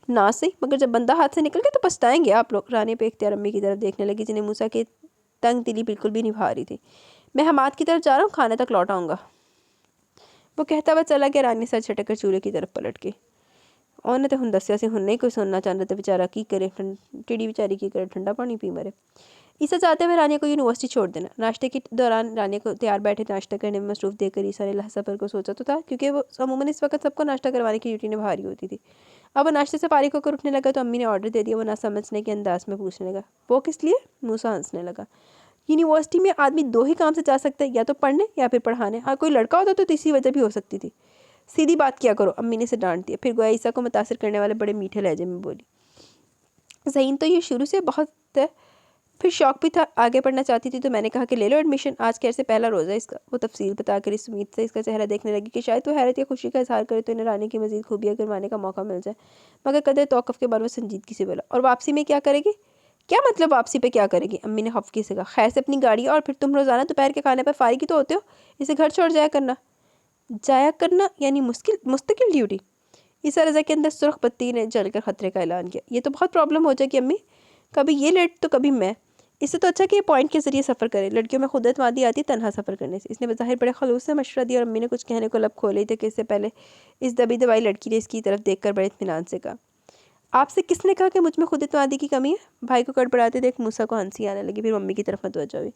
نہ صحیح، مگر جب بندہ ہاتھ سے نکل گیا تو پچھتائیں گے آپ لوگ۔ رانی پہ اختیار امی کی طرف دیکھنے لگی، جنہیں موسیٰ کی تنگ دلی بالکل بھی نبھا رہی تھی۔ میں حماد کی طرف جا رہا ہوں، کھانے تک لوٹ آؤں گا، وہ کہتا ہوا چلا گیا۔ رانی سر چھٹک کر چولہے کی طرف پلٹ گئی۔ انہیں تو ہن دسیا سی، ہن نہیں کوئی سننا چاہتا تو بیچارہ کی کرے، ٹیڑی بیچاری کی کرے، ٹھنڈا پانی پی مرے۔ عیسیٰ چاہتے ہوئے رانیہ کو یونیورسٹی چھوڑ دینا۔ ناشتے کے دوران رانیہ کو تیار بیٹھے ناشتہ کرنے میں مصروف دیکھ کر عیسیٰ نے لہجہ سفر کو سوچا تو تھا، کیونکہ وہ عموماً اس وقت سب کو ناشتہ کروانے کی ڈیوٹی نبھا رہی ہوتی تھی۔ اب وہ ناشتے سے فارغ ہو کر اٹھنے لگا تو امی نے آرڈر دے دیا۔ وہ نہ سمجھنے کے انداز میں پوچھنے لگا، وہ کس لیے؟ موسیٰ ہنسنے لگا۔ یونیورسٹی میں آدمی دو ہی کام سے جا سکتا ہے، یا تو پڑھنے یا پھر پڑھانے۔ ہاں کوئی لڑکا ہوتا تو تیسری وجہ بھی ہو سکتی تھی۔ سیدھی بات کیا کرو، امی نے اسے ڈانٹ دیا، پھر گویا عیسیٰ کو متاثر کرنے والے بڑے میٹھے لہجے میں بولی، ذہین تو یہ شروع سے بہت ہے، پھر شوق بھی تھا، آگے پڑھنا چاہتی تھی، تو میں نے کہا کہ لے لو ایڈمیشن، آج کے عرصے پہلا روزہ ہے اس کا۔ وہ تفصیل بتا کر اس امید سے اس کا چہرہ دیکھنے لگی کہ شاید وہ حیرت یا خوشی کا اظہار کرے تو انہیں رانی کی مزید خوبیاں گنوانے کا موقع مل جائے، مگر قدر توقف کے بعد وہ سنجیدگی سے بولا، اور واپسی میں کیا کرے گی؟ کیا مطلب واپسی پہ کیا کرے گی؟ امی نے خفگی سے کہا، خیر سے اپنی گاڑی، اور پھر تم روزانہ دوپہر کے کھانے پر فارغ ہی تو ہوتے ہو، اسے گھر چھوڑ جایا کرنا یعنی مستقل ڈیوٹی۔ عیسیٰ رضا کے اندر سرخ بتی نے جل کر خطرے کا اعلان کیا، یہ تو بہت پرابلم ہو جائے گی امی، کبھی یہ لیٹ تو کبھی میں، اس سے تو اچھا کہ یہ پوائنٹ کے ذریعے سفر کرے، لڑکیوں میں خود اعتمادی آتی تنہا سفر کرنے سے۔ اس نے بظاہر بڑے خلوص سے مشورہ دیا، اور امی نے کچھ کہنے کو لب کھولے تھے کہ اس سے پہلے اس دبی دبائی لڑکی نے اس کی طرف دیکھ کر بڑے اطمینان سے کہا، آپ سے کس نے کہا کہ مجھ میں خود اعتمادی کی کمی ہے؟ بھائی کو کڑپڑاتے دیکھ موسیٰ کو ہنسی آنے لگی، پھر ممی کی طرف متوجہ ہوئی،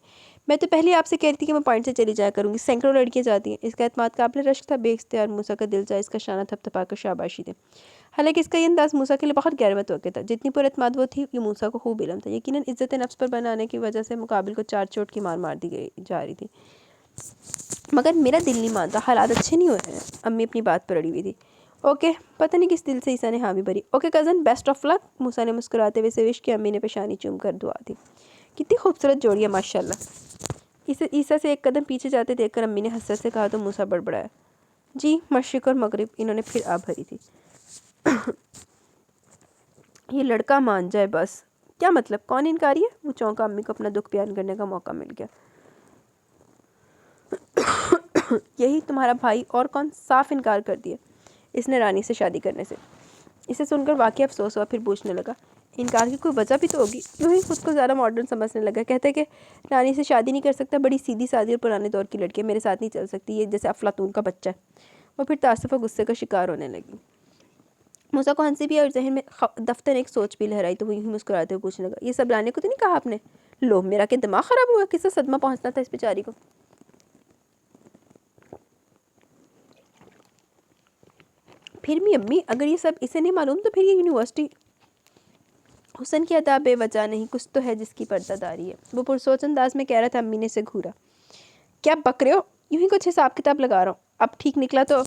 میں تو پہلے آپ سے کہہ رہی تھی کہ میں پوائنٹ سے چلی جایا کروں گی، سینکڑوں لڑکیاں جاتی ہیں۔ اس کا اعتماد قابل رشک تھا، بے اختیار موسیٰ کا دل چاہے اس کا شانہ تھپ تھپا کر شاباشی دے، حالانکہ اس کا یہ انداز موسیٰ کے لیے بہت غیر متوقع تھا۔ جتنی پر اعتماد وہ تھی، یہ موسیٰ کو خوب علم تھا، یقیناً عزت نفس پر بنانے کی وجہ سے مقابل کو چار چوٹ کی مار دی جا رہی تھی، مگر میرا دل نہیں مانتا، حالات اچھے نہیں ہوئے ہیں۔ امی اپنی بات پر اڑی ہوئی تھی۔ اوکے، پتہ نہیں کس دل سے عیسیٰ نے حامی بھری۔ اوکے کزن، بیسٹ آف لک، موسیٰ نے مسکراتے ہوئے اسے وش کیا۔ امی نے پیشانی چوم کر دعا دی۔ کتنی خوبصورت جوڑی ہے ماشاءاللہ۔ عیسیٰ سے ایک قدم پیچھے جاتے دیکھ کر امی نے حسرت سے کہا تو موسیٰ بڑبڑایا، جی مشرق اور مغرب، انہوں نے پھر آ بھری تھی۔ یہ لڑکا مان جائے بس۔ کیا مطلب، کون انکاری ہے؟ وہ چونکا، امی کو اپنا دکھ بیان کرنے کا موقع مل گیا۔ یہی تمہارا بھائی، اور کون؟ صاف انکار کر دیا اس نے رانی سے شادی کرنے سے۔ اسے سن کر واقعی افسوس ہوا، پھر پوچھنے لگا، انکار کی کوئی وجہ بھی تو ہوگی؟ یوں ہی خود کو زیادہ ماڈرن سمجھنے لگا، کہتے کہ رانی سے شادی نہیں کر سکتا، بڑی سیدھی سادی اور پرانے دور کی لڑکی، میرے ساتھ نہیں چل سکتی، یہ جیسے افلاطون کا بچہ ہے۔ وہ پھر تعصب و غصے کا شکار ہونے لگی۔ موسیٰ کو ہنسی بھی اور ذہن میں دفتر ایک سوچ بھی لہرائی، تو وہ یوں ہی مسکراتے ہوئے پوچھنے لگا، یہ سب رانی کو تو نہیں کہا آپ نے؟ لو، میرا کہ دماغ خراب ہوا، کس سے صدمہ پہنچنا تھا اس بیچاری کو؟ پھر بھی امی، اگر یہ سب اسے نہیں معلوم تو پھر یہ یونیورسٹی حسن کی ادا بے وجہ نہیں، کچھ تو ہے جس کی پردہ داری ہے، وہ پرسوچ انداز میں کہہ رہا تھا۔ امی نے اسے گھورا، کیا بک رہے ہو؟ یوں ہی کچھ حساب کتاب لگا رہا ہوں، اب ٹھیک نکلا تو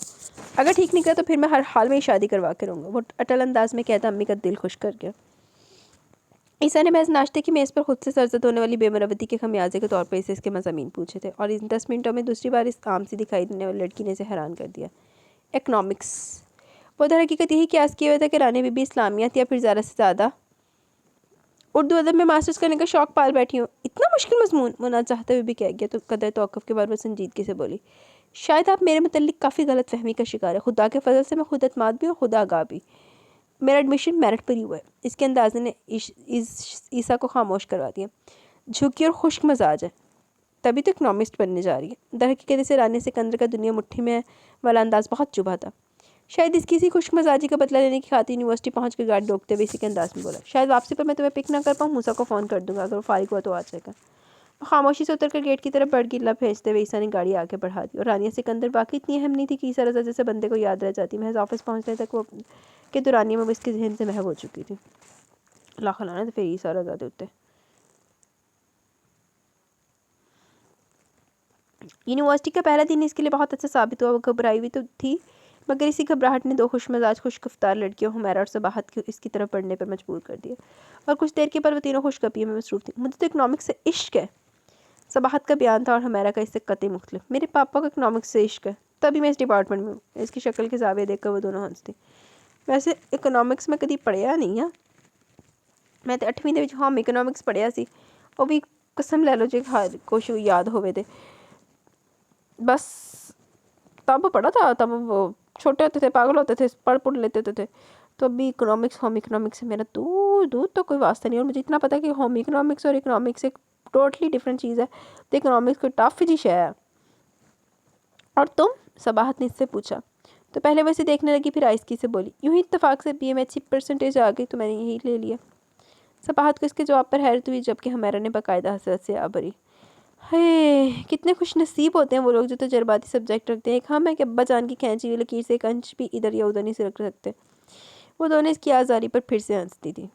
اگر ٹھیک نہیں کیا تو پھر میں ہر حال میں ہی شادی کروا کے رہوں گا، وہ اٹل انداز میں کہتا امی کا دل خوش کر گیا۔ عیسیٰ نے محض ناشتے کی میز پر خود سے سرزد ہونے والی بے مروتی کے خمیازے کے طور پر اسے اس کے مضامین پوچھے تھے، اور ان 10 منٹوں میں دوسری بار اس عام سی دکھائی دینے والی لڑکی نے اسے حیران کر دیا۔ اکنامکس۔ وہ در حقیقت یہی قیاس کیا ہوا تھا کہ رانی بی بی اسلامیات یا پھر زیادہ سے زیادہ اردو ادب میں ماسٹرز کرنے کا شوق پال بیٹھی ہوں۔ اتنا مشکل مضمون، وہ نہ چاہتے ہوئے بھی کہہ گیا۔ تو قدر توقف کے بعد وہ سنجیدگی سے بولی، شاید آپ میرے متعلق کافی غلط فہمی کا شکار ہے۔ خدا کے فضل سے میں خود اعتماد بھی اور خود آگاہ بھی۔ میرا ایڈمیشن میرٹ پر ہی ہوا ہے۔ اس کے اندازے نے عیسیٰ کو خاموش کروا دیا۔ جھکی اور خشک مزاج ہے، تبھی تو اکنامسٹ بننے جا رہی ہے۔ در حقیقت اسے رانی سکندر کا دنیا مٹھی میں والا انداز بہت چبھا تھا۔ شاید اس کی اسی خشک مزاجی کا بدلہ لینے کی خاطر یونیورسٹی پہنچ کر گاڑی روکتے ہوئے اسی کے انداز میں بولا، شاید واپسی پر میں تمہیں پک نہ کر پاؤں، موسیٰ کو فون کر دوں گا، اگر وہ فارغ ہوا تو آ جائے گا۔ وہ خاموشی سے اتر کر گیٹ کی طرف بڑھ گئی۔ لب بھیجتے ہوئے عیسیٰ نے گاڑی آگے بڑھا دی، اور رانیہ سکندر باقی اتنی اہم نہیں تھی کہ عیسیٰ رضا جیسے بندے کو یاد رہ جاتی۔ محض آفس پہنچنے تک وہ کہ دورانیہ میں وہ اس کے ذہن سے محو ہو چکی تھی۔ لاکھ لعنت پھر عیسیٰ رضا دے اٹھتے۔ یونیورسٹی کا پہلا دن اس کے لیے بہت اچھا ثابت ہوا۔ وہ گھبرائی ہوئی تو تھی، مگر اسی گھبراہٹ نے 2 خوش مزاج خوش گفتار لڑکیوں حمیرہ اور صباحت کو اس کی طرف بڑھنے پر مجبور کر دیا، اور کچھ دیر کے بعد وہ تینوں خوش گپیوں میں مصروف تھیں۔ مجھے تو اکنامکس سے عشق ہے، صباحت کا بیان تھا، اور حمیرہ کا اس سے قطعی مختلف۔ میرے پاپا کو اکنامکس سے عشق ہے، تبھی میں اس ڈپارٹمنٹ میں ہوں۔ اس کی شکل کے زاویے دیکھ کر وہ دونوں ہنستی۔ ویسے اکنامکس میں کدی پڑھیا نہیں ہے، میں تو 8ویں دے وچ ہوم اکنامکس پڑھیا سی، وہ بھی قسم لے لو جی کچھ یاد ہوئے دے، بس تب پڑھا تھا، تب وہ چھوٹے ہوتے تھے، پاگل ہوتے تھے، پڑھ لیتے تھے۔ تو ابھی اکنامکس ہوم اکنامکس سے میرا دور دور تو کوئی واسطہ نہیں، اور مجھے اتنا پتہ ہے کہ ہوم اکنامکس اور اکنامکس ایک ٹوٹلی ڈفرینٹ چیز ہے۔ تو اکنامکس کوئی ٹف جی شے ہے۔ اور تم؟ صباحت نے اس سے پوچھا۔ تو پہلے وہ اسے دیکھنے لگی، پھر آہستگی سے بولی، یوں ہی اتفاق سے بی اے میں اچھی پرسنٹیج آ گئی تو میں نے یہی لے لیا۔ صباحت کو اس کے جواب پر حیرت ہوئی، جبکہ حمیرہ نے باقاعدہ حسرت سے بھری۔ ہے کتنے خوش نصیب ہوتے ہیں وہ لوگ جو تجرباتی سبجیکٹ رکھتے ہیں۔ ایک ہم ہے کہ ابا جان کی کھینچی ہوئی لکیر سے ایک انچ بھی ادھر یا ادھر نہیں سے رکھ سکتے۔ وہ دونوں اس کی آزاری پر پھر سے ہنستی تھی۔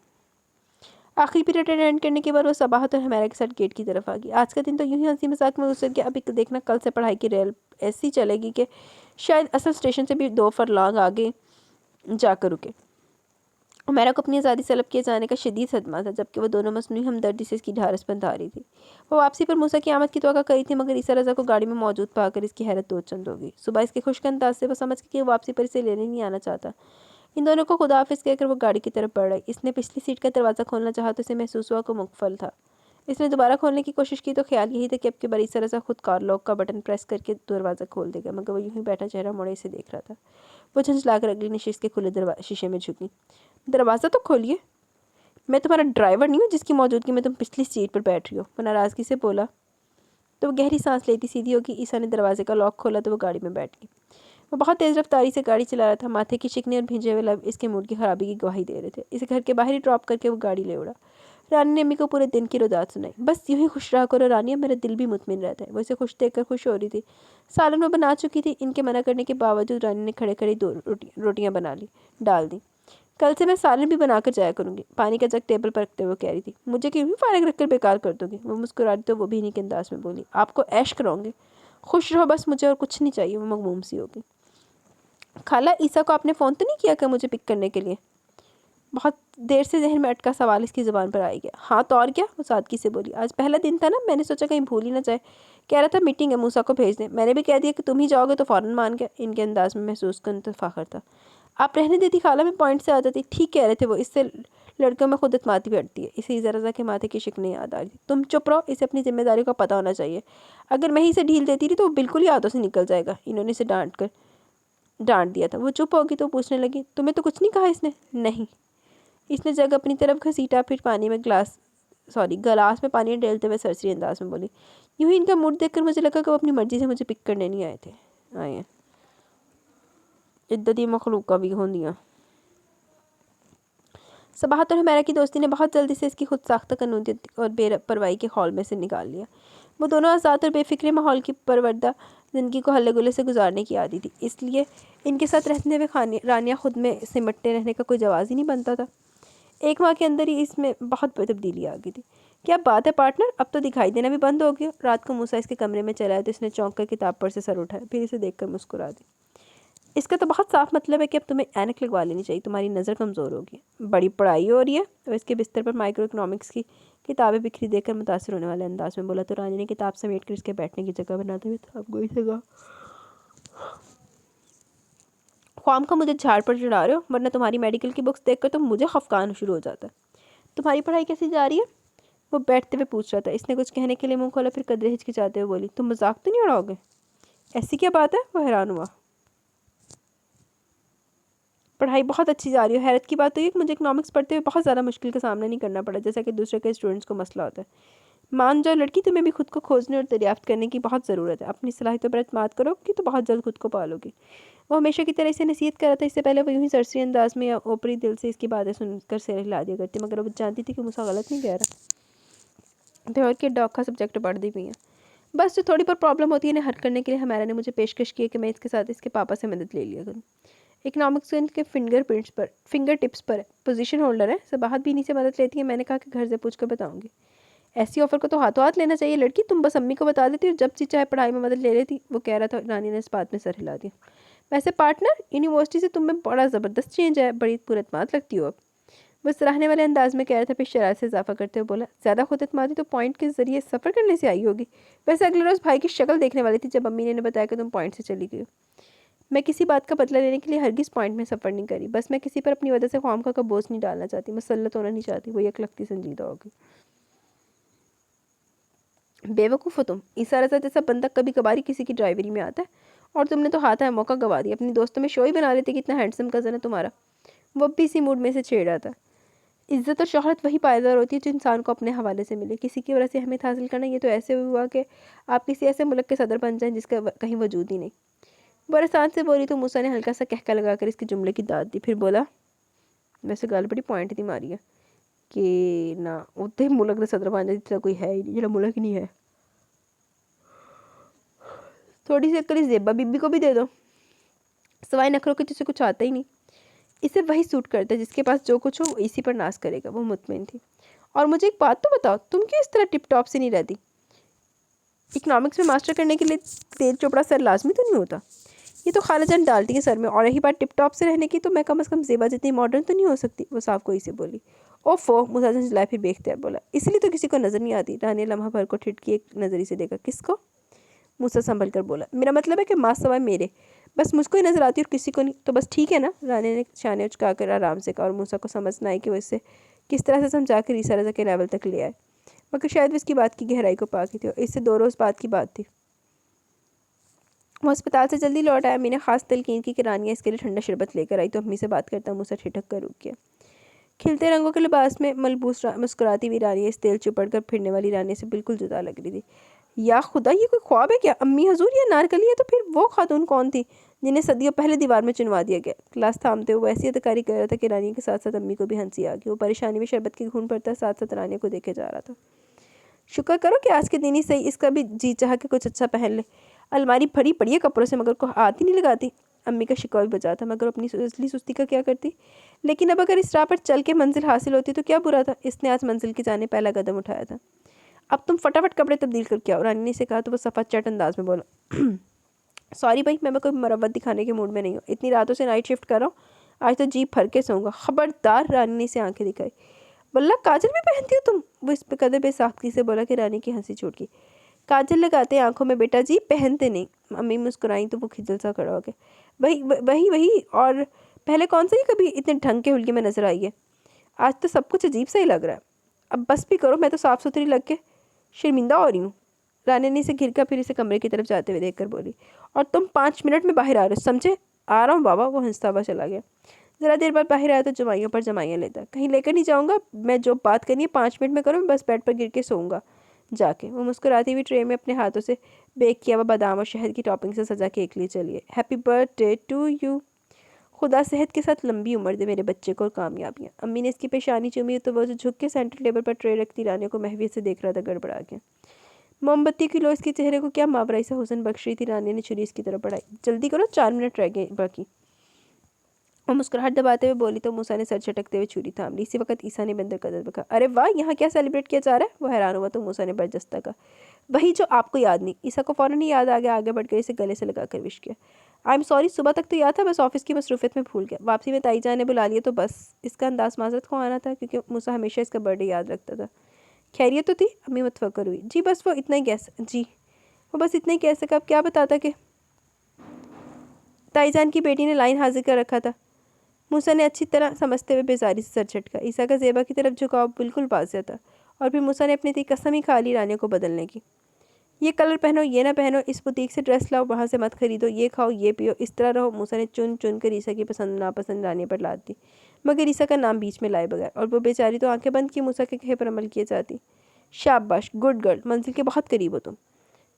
آخری پیریڈ اٹینڈ کرنے کے بعد وہ صباحت اور حمیرہ کے ساتھ گیٹ کی طرف آ گئی۔ آج کا دن تو یوں ہی ہنسی مذاق میں گزر گیا۔ ابھی دیکھنا کل سے پڑھائی کی ریل ایسی چلے گی کہ شاید اصل اسٹیشن سے بھی 2 فرلانگ آگے جا کر رکے۔ حمیرہ کو اپنی آزادی طلب کیے جانے کا شدید صدمہ تھا، جبکہ وہ دونوں مصنوعی ہمدردی سے اس کی ڈھارس بندھا رہی تھی۔ وہ واپسی پر موسیٰ کی آمد کی توقع کری تھی، مگر عیسیٰ رضا کو گاڑی میں موجود پا کر اس کی حیرت دو چند ہو گئی۔ صبح اس کے خشک انداز سے وہ سمجھ گئی کہ وہ واپسی پر اسے لینے نہیں آنا چاہتا۔ ان دونوں کو خدا حافظ کہہ کر وہ گاڑی کی طرف بڑھ رہی۔ اس نے پچھلی سیٹ کا دروازہ کھولنا چاہا تو اسے محسوس ہوا کہ وہ مقفل تھا۔ اس نے دوبارہ کھولنے کی کوشش کی تو خیال یہی تھا کہ اب کی بار عیسیٰ رضا خود کار لاک کا بٹن پریس کر کے دروازہ کھول دے گا، مگر وہ یوں ہی بیٹھا چہرہ موڑے اسے دیکھ رہا تھا۔ وہ جھنجھلا کر اگلی نشست کے کھلے شیشے میں جھکی۔ دروازہ تو کھولیے، میں تمہارا ڈرائیور نہیں ہوں جس کی موجودگی میں تم پچھلی سیٹ پر بیٹھ رہی ہو، وہ ناراضگی سے بولا۔ تو وہ گہری سانس لیتی سیدھی ہوگی۔ عیسیٰ نے دروازے کا لاک کھولا تو وہ گاڑی میں بیٹھ گئی۔ وہ بہت تیز رفتاری سے گاڑی چلا رہا تھا، ماتھے کی شکنیں اور بھیجے ہوئے لب اس کے موڈ کی خرابی کی گواہی دے رہے تھے۔ اسے گھر کے باہر ہی ڈراپ کر کے وہ گاڑی لے اڑا۔ رانی نے امی کو پورے دن کی رودات سنائی۔ بس یوں ہی خوش رہا کرو رانیہ، میرا دل بھی مطمئن رہتا ہے۔ وہ اسے خوش دیکھ کر خوش ہو رہی تھی۔ سالن وہ بنا چکی تھی، ان کے منع کرنے کے باوجود رانی نے کھڑے کھڑے 2 روٹیاں ڈال دیں۔ کل سے میں سالن بھی بنا کر جایا کروں گی، پانی کا جگ ٹیبل پر رکھتے ہوئے کہہ رہی تھی۔ مجھے کیوں بھی فارغ رکھ کر بیکار کر دو گی؟ وہ مسکرا دی تو وہ بھی انہیں کے انداز میں بولی، آپ کو عیش کراؤں گے، خوش رہو بس، مجھے اور کچھ نہیں چاہیے۔ وہ مغموم سی ہوگی۔ خالہ عیسیٰ کو آپ نے فون تو نہیں کیا کہ مجھے پک کرنے کے لیے؟ بہت دیر سے ذہن میں اٹکا سوال اس کی زبان پر آئی گیا۔ ہاں تو اور کیا، وہ سادگی سے بولی، آج پہلا دن تھا نا، میں نے سوچا کہیں بھول ہی نہ جائے، کہہ رہا تھا میٹنگ ہے، موسیٰ کو بھیج دیں، میں نے بھی کہہ دیا کہ تم ہی جاؤ گے تو فوراً مان گیا۔ ان کے انداز میں محسوس کن فخر تھا۔ آپ رہنے دیتی خالہ، میں پوائنٹ سے آ جاتی۔ ٹھیک کہہ رہے تھے وہ، اس سے لڑکوں میں خود اعتمادی بڑھتی ہے۔ اسے عیسیٰ رضا کے ماتھے کی شکنیں یاد آ رہی تھی۔ تم چپ رہو، اسے اپنی ذمہ داریوں کا پتہ ہونا چاہیے، اگر میں ہی اسے ڈھیل دیتی رہی تو وہ بالکل ہی ہاتھوں سے نکل جائے گا۔ انہوں نے اسے ڈانٹ دیا تھا۔ وہ چپ ہوگی تو پوچھنے لگی، تمہیں تو کچھ نہیں کہا اس نے؟ نہیں۔ اس نے جگ اپنی طرف گھسیٹا، پھر گلاس میں پانی ڈالتے ہوئے سرسری انداز میں بولی، یوں ہی ان کا موڈ دیکھ کر مجھے لگا کہ وہ اپنی مرضی سے مجھے پک کرنے نہیں آئے ہیں۔ عدتی مخلوقہ بھی ہوندیاں۔ صباحت اور حمیرہ کی دوستی نے بہت جلدی سے اس کی خود ساختہ قنوعیت اور بے پرواہی کے خول میں سے نکال لیا۔ وہ دونوں آزاد اور بے فکر ماحول کی پروردہ زندگی کو ہلے گلے سے گزارنے کی عادی تھی، اس لیے ان کے ساتھ رہتے ہوئے رانیہ خود میں سمٹے رہنے کا کوئی جواز ہی نہیں بنتا تھا۔ 1 ماہ کے اندر ہی اس میں بہت تبدیلی آ گئی تھی۔ کیا بات ہے پارٹنر، اب تو دکھائی دینا بھی بند ہو گیا۔ رات کو موسیٰ اس کے کمرے میں چلا ہے تو اس نے چونک کر کتاب پر سے سر اٹھایا، پھر اسے دیکھ کر مسکرا دی۔ اس کا تو بہت صاف مطلب ہے کہ اب تمہیں اینک لگوا لینی چاہیے، تمہاری نظر کمزور ہوگی۔ بڑی پڑھائی ہو رہی ہے؟ تو اس کے بستر پر مائکرو اکنامکس کی کتابیں بکھری دیکھ کر متاثر ہونے والے انداز میں بولا تو رانی نے کتاب سمیٹ کر اس کے بیٹھنے کی جگہ بناتے ہوئے تھا گوئی سے کہا، خوام کا مجھے جھاڑ پر چڑھا رہے ہو، ورنہ تمہاری میڈیکل کی بکس دیکھ کر تو مجھے خفقان شروع ہو جاتا ہے۔ تمہاری پڑھائی کیسی جا رہی ہے؟ وہ بیٹھتے ہوئے پوچھ رہا تھا۔ اس نے کچھ کہنے کے لیے منہ کھولا، پھر قدرے ہچکچاتے ہوئے بولی، تم مذاق تو نہیں اڑاؤ گے؟ ایسی کیا بات ہے؟ وہ حیران ہوا۔ پڑھائی بہت اچھی جا رہی ہے۔ حیرت کی بات تو یہ کہ مجھے اکنامکس پڑھتے ہوئے بہت زیادہ مشکل کا سامنا نہیں کرنا پڑا جیسا کہ دوسرے کے اسٹوڈنٹس کو مسئلہ ہوتا ہے۔ مان جاؤ لڑکی، تمہیں بھی خود کو کھوجنے اور دریافت کرنے کی بہت ضرورت ہے۔ اپنی صلاحیتوں پر اعتماد کرو گی تو بہت جلد خود کو پالو گی۔ وہ ہمیشہ کی طرح اسے نصیحت کر رہا تھا۔ اس سے پہلے وہ یوں ہی سرسری انداز میں یا اوپری دل سے اس کی باتیں سن کر سر ہلا دیا کرتی، مگر وہ جانتی تھی کہ موسیٰ غلط نہیں کہہ رہا۔ تھیور کے ڈاگ کا سبجیکٹ پڑھ دی ہوئی ہیں، بس جو تھوڑی بہت پرابلم ہوتی ہے انہیں حل کرنے کے لیے ہمارا نے مجھے پیشکش کی ہے کہ میں اس کے ساتھ اس کے پاپا سے مدد لے لیا کروں۔ اکنامکس ان کے فنگر ٹپس پر ہے، پوزیشن ہولڈر ہے، صباحت بھی انہی سے مدد لیتی ہے۔ میں نے کہا کہ گھر سے پوچھ کر بتاؤں گی۔ ایسی آفر کو تو ہاتھوں ہاتھ لینا چاہیے لڑکی، تم بس امی کو بتا دیتی اور جب چیز چاہے پڑھائی میں مدد لے لیتی، وہ کہہ رہا تھا۔ رانی نے اس بات میں سر ہلا دیا۔ ویسے پارٹنر، یونیورسٹی سے تم میں بڑا زبردست چینج ہے، بڑی پر اعتماد لگتی ہو اب۔ وہ سراہنے والے انداز میں کہہ رہا تھا، پھر شرارت سے اضافہ کرتے ہوئے بولا، زیادہ خود اعتمادی تو پوائنٹ کے ذریعے سفر کرنے سے آئی ہوگی۔ ویسے اگلے روز بھائی کی شکل دیکھنے والی تھی جب امی نے بتایا کہ تم پوائنٹ سے چلی گئی ہو۔ میں کسی بات کا بدلہ لینے کے لیے ہرگز پوائنٹ میں سفر نہیں کری، بس میں کسی پر اپنی وجہ سے خوام کا بوجھ نہیں ڈالنا چاہتی، مسلط ہونا نہیں چاہتی۔ وہ یک لگتی سنجیدہ ہوگی۔ بے وقوف ہو تم، عیسیٰ رضا جیسا بندہ کبھی کبھاری کسی کی ڈرائیوری میں آتا ہے، اور تم نے تو ہاتھ ہے موقع گوا دیا۔ اپنی دوستوں میں شو ہی بنا لیتے کہ اتنا ہینڈسم کزن ہے تمہارا۔ وہ بھی اسی موڈ میں سے چھیڑ رہا تھا۔ عزت اور شہرت وہی پائیدار ہوتی ہے جو انسان کو اپنے حوالے سے ملے، کسی کی وجہ سے اہمیت حاصل کرنا یہ تو ایسے ہوا کہ آپ کسی ایسے ملک کے صدر بن جائیں جس کا کہیں وجود ہی نہیں۔ وہ رسان سے بولی تو موسیٰ نے ہلکا سا کہکا لگا کر اس کے جملے کی داد دی، پھر بولا، ویسے گال بڑی پوائنٹ تھی ماری ہے کہ نہ اتنے ملک نے صدر بن جائے کوئی ہے ہی نہیں، جڑا ملک نہیں ہے۔ تھوڑی سی عقل اس زیبا بی بی کو بھی دے دو، سوائے نخروں کے جسے کچھ آتا ہی نہیں۔ اسے وہی سوٹ کرتا ہے، جس کے پاس جو کچھ ہو وہ اسی پر ناز کرے گا۔ وہ مطمئن تھی۔ اور مجھے ایک بات تو بتاؤ، تم کیوں اس طرح ٹپ ٹاپ سے نہیں رہتی؟ اکنامکس میں ماسٹر کرنے کے لیے تیل چوپڑا سر لازمی تو نہیں ہوتا؟ یہ تو خالہ جان ڈالتی ہے سر میں، اور رہی بات ٹپ ٹاپ سے رہنے کی تو میں کم از کم زیبا جتنی ماڈرن تو نہیں ہو سکتی؟ وہ صاف کوئی سے بولی۔ اوفو، مساجن جلائے پھر بے اختیار بولا، اس لیے تو کسی کو نظر نہیں آتی۔ رانی نے لمحہ بھر کو ٹھٹکی ایک نظری سے دیکھا۔ کس کو؟ موسیٰ سنبھل کر بولا، میرا مطلب ہے کہ ماں سوائے میرے، بس مجھ کو ہی نظر آتی اور کسی کو نہیں، تو بس ٹھیک ہے نا؟ رانی نے شانے اچکا کر آرام سے کہا، اور موسیٰ کو سمجھ نہ آئی کہ وہ اسے کس طرح سے سمجھا کر عیسیٰ رضا کے لیول تک لے آئے، مگر شاید وہ اس کی بات کی گہرائی کو پا گئی تھی، اور اس سے 2 روز بعد کی بات تھی۔ وہ اسپتال سے جلدی لوٹ آیا۔ امی نے خاص تلقین کی کہ رانیہ اس کے لیے ٹھنڈا شربت لے کر آئی، تو امی سے بات کرتا موسیٰ ٹھٹک کر رک گیا۔ کھلتے رنگوں کے لباس میں ملبوس مسکراتی ہوئی رانیہ اس تیل چپڑ کر پھرنے والی رانیہ سے بالکل جدا لگ رہی تھی۔ یا خدا، یہ کوئی خواب ہے کیا؟ امی حضور، یہ نارکلی ہے تو پھر وہ خاتون کون تھی جنہیں صدیوں پہلے دیوار میں چنوا دیا گیا؟ کلاس تھامتے ہوئے ایسی اداکاری کر رہا تھا کہ رانیہ کے ساتھ ساتھ امی کو بھی ہنسی آ گئی۔ وہ پریشانی میں شربت کی گھونٹ بھرتا ساتھ ساتھ رانیہ کو دیکھے جا رہا تھا۔ شکر کرو کہ آج کے دن ہی صحیح اس کا بھی جی چاہا کہ کچھ اچھا پہن لے، الماری بھری پڑی ہے کپڑوں سے مگر کو ہاتھ ہی نہیں لگاتی۔ امی کا شکوہ بھی بجا تھا، مگر اپنی اصلی سستی کا کیا کرتی؟ لیکن اب اگر اس راہ پر چل کے منزل حاصل ہوتی تو کیا برا تھا؟ اس نے آج منزل کی جانب پہلا قدم اٹھایا تھا۔ اب تم فٹافٹ کپڑے تبدیل کر کے آؤ، رانی نے اسے کہا تو وہ صفا چٹ انداز میں بولا، سوری بھائی، میں کوئی مروت دکھانے کے موڈ میں نہیں ہوں، اتنی راتوں سے نائٹ شفٹ کر رہا ہوں، آج تو جی پھر کے سوؤں گا۔ خبردار، رانی نے اسے آنکھیں دکھائی۔ واللہ کاجل بھی پہنتی ہو تم؟ وہ اس پہ قدر بے ساختگی سے بولا کہ رانی کی ہنسی چھوٹ گئی۔ کاجل لگاتے آنکھوں میں بیٹا جی، پہنتے نہیں۔ امی مسکرائیں تو وہ کھجل سا کھڑا ہو گیا۔ وہی اور پہلے کون سا ہی کبھی اتنے ڈھنگ کے حلقے میں نظر آئی ہے؟ آج تو سب کچھ عجیب سا ہی لگ رہا ہے۔ اب بس بھی کرو، میں تو صاف ستھری لگ کے شرمندہ ہو رہی ہوں۔ رانی نے اسے گھر کر پھر اسے کمرے کی طرف جاتے ہوئے دیکھ کر بولی، اور تم 5 منٹ میں باہر آ رہے ہو، سمجھے؟ آ رہا ہوں بابا، وہ ہنستا ہوا چلا گیا۔ ذرا دیر بعد باہر آیا تو جمائیوں پر جمائیاں لیتا، کہیں لے کر نہیں جاؤں گا، میں جو بات کرنی ہے 5 منٹ میں کروں، میں بس بیڈ پر گر کے سوؤں گا جا کے۔ وہ مسکراتی ہوئی ٹرے میں اپنے ہاتھوں سے بیک کیا ہوا بادام اور شہد کی ٹاپنگ سے سجا کیک لیے چلیے۔ Happy birthday to you, خدا صحت کے ساتھ لمبی عمر دے میرے بچے کو اور کامیابیاں۔ امی نے اس کی پیشانی چومی تو وہ جو جھک کے سینٹر ٹیبل پر ٹرے رکھتی رانیہ کو محویت سے دیکھ رہا تھا گڑبڑا کے۔ موم بتی کی لو اس کے چہرے کو کیا ماورائی سا حسن بخش رہی تھی۔ رانیہ نے چھری اس کی طرف بڑھائی، جلدی کرو 4 منٹ رہ گئے باقی۔ وہ مسکراہٹ دباتے ہوئے بولی تو موسیٰ نے سر چٹکتے ہوئے چھری تھام لی۔ اسی وقت عیسیٰ نے بندر قدر بکا، ارے واہ، یہاں کیا سیلیبریٹ کیا جا رہا ہے؟ وہ حیران ہوا تو موسیٰ نے برجستہ کہا، وہی جو آپ کو یاد نہیں۔ عیسیٰ کو فوراً ہی یاد آ گیا، آگے بڑھ کر اسے گلے سے لگا کر وش کیا۔ آئی ایم سوری، صبح تک تو یاد تھا، بس آفس کی مصروفیت میں بھول گیا۔ واپسی میں تائی جان نے بلا لیا تو بس اس کا انداز معذرت کو آنا تھا، کیونکہ موسیٰ ہمیشہ اس کا برتھ ڈے یاد رکھتا تھا۔ خیریت تو تھی؟ امی متفکر ہوئی۔ جی بس وہ اتنا ہی کہہ سکا۔ اب کیا بتاتا کہ تائی جان کی بیٹی نے لائن حاضر کر رکھا تھا۔ موسیٰ نے اچھی طرح سمجھتے ہوئے بیزاری سے سر جھٹکا۔ عیسیٰ کا زیبا کی طرف جھکاؤ بالکل واضح تھا، اور پھر موسیٰ نے اپنی تھی قسم ہی کھا لی رانیہ کو بدلنے کی۔ یہ کلر پہنو، یہ نہ پہنو، اس بوتیک سے ڈریس لاؤ، وہاں سے مت خریدو، یہ کھاؤ، یہ پیو، اس طرح رہو۔ موسیٰ نے چن چن کر عیسیٰ کی پسند ناپسند رانیہ پر لاد دی، مگر عیسیٰ کا نام بیچ میں لائے بغیر، اور وہ بیچاری تو آنکھیں بند کی موسیٰ کے کہے پر عمل کیے جاتی۔ شاباش، گڈ گرل، منزل کے بہت قریب ہو تم،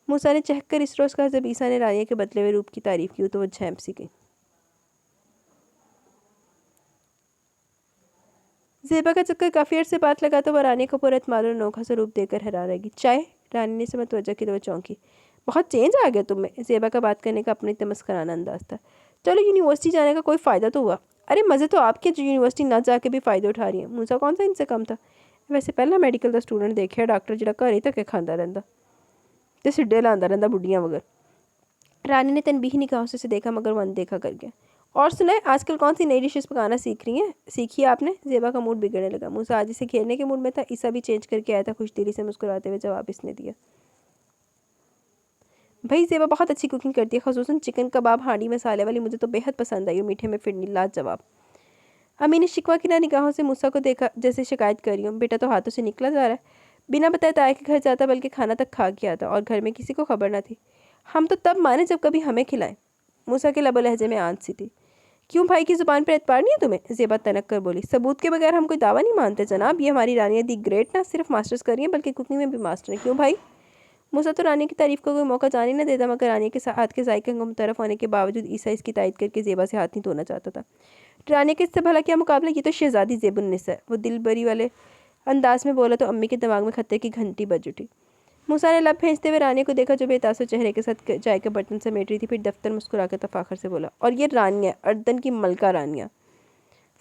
موسیٰ نے چہک کر اس روز کہا جب عیسیٰ نے رانیہ کے بدلے ہوئے روپ کی تعریف کی تو وہ جھینپ سی گئی۔ زیبا کا چکر کافی عرصے بعد لگا تو وہ رانیہ کو پورا اعتماد اور انوکھا سا روپ دے کر حیران رہ گئی۔ چائے؟ رانی نے اسے متوجہ کی تو وہ چونکی۔ بہت چینج آ گیا تم میں۔ زیبا کا بات کرنے کا اپنے تمسخرانہ انداز تھا۔ چلو یونیورسٹی جانے کا کوئی فائدہ تو ہوا؟ ارے مزے تو آپ کے جو یونیورسٹی نہ جا کے بھی فائدے اٹھا رہی ہیں۔ موسیٰ کون سا ان سے کم تھا؟ ویسے پہلا میڈیکل دا اسٹوڈنٹ دیکھے ڈاکٹر جڑا گھر ہی تکے کھاندا رہندا تے سڈے لاندا رہندا بڈھیاں وگر۔ رانی نے تنبیہی نگاہوں سے اسے دیکھا مگر وہ اندیکھا کر گیا۔ اور سنائے، آج کل کون سی نئی ڈشز پکانا سیکھ رہی ہیں؟ سیکھی آپ نے؟ زیبا کا موڈ بگڑنے لگا۔ موسیٰ آج اسے کھیلنے کے موڈ میں تھا۔ عیسیٰ بھی چینج کر کے آیا تھا۔ خوش دلی سے مسکراتے ہوئے جواب اس نے دیا۔ بھائی زیبا بہت اچھی کوکنگ کرتی ہے، خصوصاً چکن کباب ہانڈی مسالے والی، مجھے تو بے حد پسند آئی، اور میٹھے میں فرنی لاجواب۔ امی نے شکوہ کی نگاہوں سے موسیٰ کو دیکھا جیسے شکایت کر رہی ہوں۔ بیٹا تو ہاتھوں سے نکلا جا رہا ہے، بنا بتائے تایا کے گھر جاتا بلکہ کھانا تک کھا کے آتا، اور گھر میں کسی کو خبر نہ تھی۔ ہم تو تب مانے جب کبھی ہمیں کھلائیں۔ موسیٰ کے لب و لہجے میں آنچ سی تھی۔ کیوں بھائی کی زبان پر اعتبار نہیں ہے تمہیں؟ زیبا تنک کر بولی۔ ثبوت کے بغیر ہم کوئی دعویٰ نہیں مانتے جناب، یہ ہماری رانیہ دی گریٹ نہ صرف ماسٹرز کر رہی ہیں بلکہ کوکنگ میں بھی ماسٹر ہیں۔ کیوں بھائی؟ موسیٰ تو رانیہ کی تعریف کو کوئی موقع جانے نہ دیتا، مگر رانیہ کے ہاتھ کے ذائقے کو متعارف ہونے کے باوجود عیسیٰ اس کی تائید کر کے زیبا سے ہاتھ نہیں دھونا چاہتا تھا۔ رانیہ کے اس سے بھلا کیا مقابلہ، یہ تو شہزادی زیب النساء ہے۔ وہ دل بری والے انداز میں بولا تو امی کے دماغ میں خطے کی گھنٹی بج اٹھی۔ موسیٰ نے لب پھینچتے ہوئے رانیہ کو دیکھا جو بے تاثر چہرے کے ساتھ چائے کے برتن سمیٹ رہی تھی، پھر دفتر مسکرا کر تفاخر سے بولا، اور یہ رانیہ، اردن کی ملکہ رانیہ۔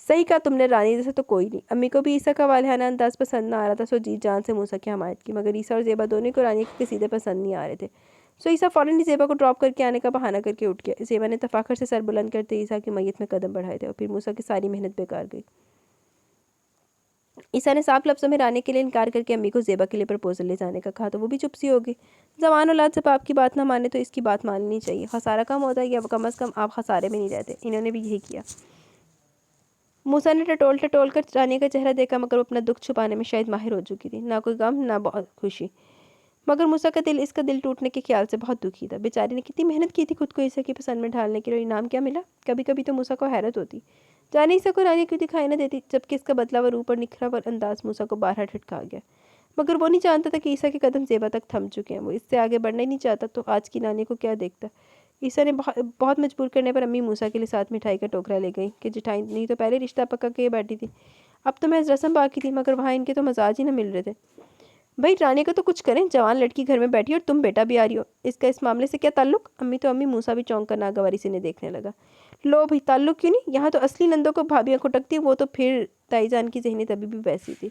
صحیح کہا تم نے، رانیہ جیسا تو کوئی نہیں۔ امی کو بھی عیسیٰ کا والہانہ انداز پسند نہ آ رہا تھا، سو جی جان سے موسیٰ کی حمایت کی، مگر عیسیٰ اور زیبا دونوں کو رانیہ کے قصیدے پسند نہیں آ رہے تھے، سو عیسیٰ فوراً ہی زیبا کو ڈراپ کر کے آنے کا بہانہ کر کے اٹھ گیا۔ زیبا نے تفاخر سے سر بلند کرتے عیسیٰ کی میت میں قدم بڑھائے تھے، اور پھر موسیٰ کی ساری محنت بیکار گئی۔ عیسیٰ نے صاف لفظوں میں رانیہ کے لیے انکار کر کے امی کو زیبا کے لیے پرپوزل لے جانے کا کہا تو وہ بھی چپ سی ہو گئی۔ جوان اولاد جب آپ کی بات نہ مانے تو اس کی بات ماننی چاہیے، خسارہ کم ہوتا ہے، یا کم از کم آپ خسارے میں نہیں رہتے۔ انہوں نے بھی یہی کیا۔ موسیٰ نے ٹٹول کر رانیہ کا چہرہ دیکھا، مگر وہ اپنا دکھ چھپانے میں شاید ماہر ہو چکی تھی، نہ کوئی غم نہ بہت خوشی، مگر موسیٰ کا دل اس کا دل ٹوٹنے کے خیال سے بہت دکھی تھا۔ بیچاری نے کتنی محنت کی تھی خود کو عیسیٰ کی پسند میں ڈھالنے کے لیے، اور انعام کیا ملا؟ کبھی کبھی تو موسیٰ کو حیرت ہوتی، جانے عیسیٰ کو رانیہ کیوں دکھائی نہ دیتی، جبکہ اس کا بدلا ہوا روپ اور نکھرا ہوا انداز موسیٰ کو بارہا ٹھٹکا گیا، مگر وہ نہیں جانتا تھا کہ عیسیٰ کے قدم زیبا تک تھم چکے ہیں۔ وہ اس سے آگے بڑھنا ہی نہیں چاہتا تو آج کی رانیہ کو کیا دیکھتا۔ عیسیٰ نے بہت مجبور کرنے پر امی موسیٰ کے لیے ساتھ مٹھائی کا ٹوکرا لے گئی کہ جٹھائی نہیں تو پہلے رشتہ پکا کے بیٹھی تھی، اب تو محض رسم باقی تھی، مگر وہاں ان کے تو مزاج ہی نہ مل رہے تھے۔ بھائی رانیہ کو تو کچھ کریں، جوان لڑکی گھر میں بیٹھی اور تم بیٹا بھی آ رہی ہو، اس کا اس معاملے سے کیا تعلق؟ امی موسیٰ بھی چونک کر ناگواری سے انہیں دیکھنے لگا۔ لو بھائی، تعلق کیوں نہیں، یہاں تو اصلی نندوں کو بھابیاں کھٹکتی، وہ تو پھر تائی جان کی ذہنیت ابھی بھی ویسی تھی۔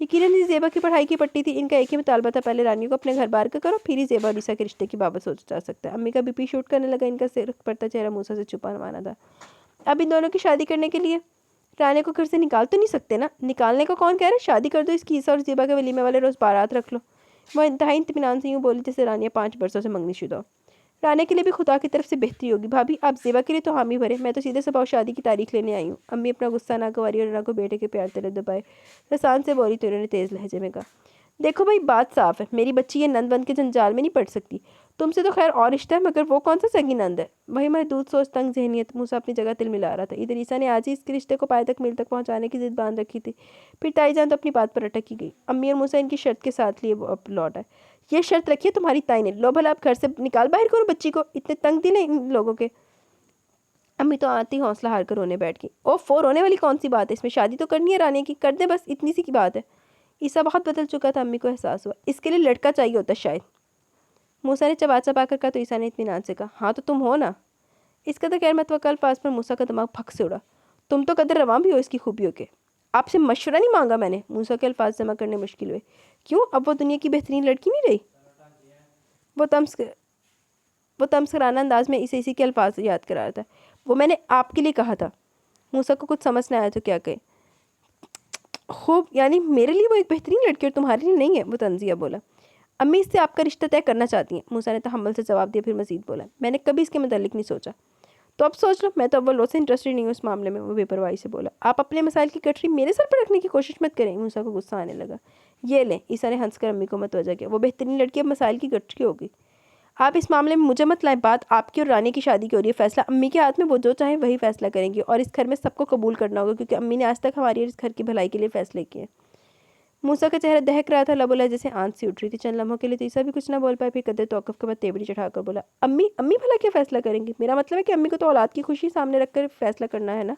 یقیناً یہ زیبا کی پڑھائی کی پٹی تھی، ان کا ایک ہی مطالبہ تھا، پہلے رانیہ کو اپنے گھر بار کا کرو، پھر ہی زیبا اور عیسیٰ کے رشتے کی بابت سوچا جا سکتا ہے۔ امی کا بی پی شوٹ کرنے لگا، ان کا سر پڑتا چہرہ موسیٰ سے چھپا مانا تھا۔ اب ان دونوں کی شادی کرنے کے لیے رانیہ کو گھر سے نکال تو نہیں سکتے نا؟ نکالنے کو کون کہہ رہا ہے، شادی کر دو اس کی، عیسیٰ اور زیبا کے ولیمے والے روز بارات رکھ لو۔ وہ انتہائی اطمینان سے یوں بولی جیسے رانیہ 5 برسوں سے منگنی شدہ ہو۔ رانیہ کے لیے بھی خدا کی طرف سے بہتری ہوگی، بھابھی آپ زیبا کے لیے تو حامی بھرے، میں تو سیدھے صبح شادی کی تاریخ لینے آئی ہوں۔ امی اپنا غصہ نہ گواری اور نہ کو بیٹے کے پیار تلے دبائے رسان سے بولی تو انہوں نے تیز لہجے میں کہا، دیکھو بھائی بات صاف ہے، میری بچی یہ نند بند کے جنجال میں نہیں پڑ سکتی، تم سے تو خیر اور رشتہ ہے، مگر وہ کون سا سگی نند ہے؟ وہی محدود سوچ، تنگ ذہنیت۔ موسیٰ اپنی جگہ تل ملا رہا تھا، ادھر عیسیٰ نے آج ہی اس کے رشتے کو پائے تک میل تک پہنچانے کی ضد باندھ رکھی تھی، پھر تائی جان تو اپنی بات پر اٹک ہی گئی۔ امی اور موسیٰ ان کی شرط کے ساتھ لیے وہ اب لوٹ آئے۔ یہ شرط رکھی ہے تمہاری تائی نے، لو بھلا اب گھر سے نکال باہر کرو بچی کو، اتنے تنگ دل ہیں ان لوگوں کے۔ امی تو آتی حوصلہ ہار کر رونے بیٹھ گئی۔ رونے والی کون سی بات ہے، اس میں شادی تو کرنی ہے رانیہ کی، کر دیں بس، اتنی سی کی بات ہے۔ عیسیٰ بہت بدل چکا تھا، امی کو احساس ہوا، اس کے لیے لڑکا چاہیے ہوتا شاید۔ موسیٰ نے چبا چبا کر کہا تو عیسیٰ نے اطمینان سے کہا، ہاں تو تم ہو نا؟ اس قدر غیر متوقع الفاظ پر موسیٰ کا دماغ پھک سے اڑا۔ تم تو قدر رواں بھی ہو اس کی خوبیوں کے، آپ سے مشورہ نہیں مانگا میں نے؟ موسیٰ کے الفاظ جمع کرنے مشکل ہوئے۔ کیوں، اب وہ دنیا کی بہترین لڑکی نہیں رہی؟ وہ تمسکرانہ انداز میں اسے اسی کے الفاظ یاد کرا رہا تھا. وہ میں نے آپ کے لیے کہا تھا. موسیٰ کو کچھ سمجھ نہ آیا تو کیا کہے. خوب، یعنی میرے لیے وہ ایک بہترین لڑکی اور تمہارے لیے نہیں ہے، وہ تنزیہ بولا. امی اس سے آپ کا رشتہ طے کرنا چاہتی ہیں، موسیٰ نے تحمل سے جواب دیا. پھر مزید بولا، میں نے کبھی اس کے متعلق نہیں سوچا. تو اب سوچ لو، میں تو اول سے انٹرسٹڈ نہیں ہوں اس معاملے میں، وہ بے پرواہی سے بولا. آپ اپنے مسائل کی گٹھری میرے سر پر رکھنے کی کوشش مت کریں. موسیٰ کو غصہ آنے لگا. یہ لیں، عیسیٰ نے ہنس کر امی کو متوجہ کیا. وہ بہترین لڑکی اب مسائل کی گٹھری ہوگی. آپ اس معاملے میں مجھے مت لائیں. بات آپ کی اور رانی کی شادی کی ہو رہی ہے. فیصلہ امی کے ہاتھ میں، وہ جو چاہیں وہی فیصلہ کریں گی، اور اس گھر میں سب کو قبول کرنا ہوگا، کیونکہ امی نے آج تک ہماری اور اس گھر کی بھلائی کے لیے فیصلے کیے. موسیٰ کا چہرہ دہک رہا تھا، لب و لہجے سے آنچ سی اٹھ رہی تھی. چند لمحوں کے لیے تو عیسیٰ بھی کچھ نہ بول پائے. پھر قدر توقف کے بعد تیبڑی چڑھا کر بولا، امی بھلا کیا فیصلہ کریں گی؟ میرا مطلب ہے کہ امی کو تو اولاد کی خوشی سامنے رکھ کر فیصلہ کرنا ہے نا.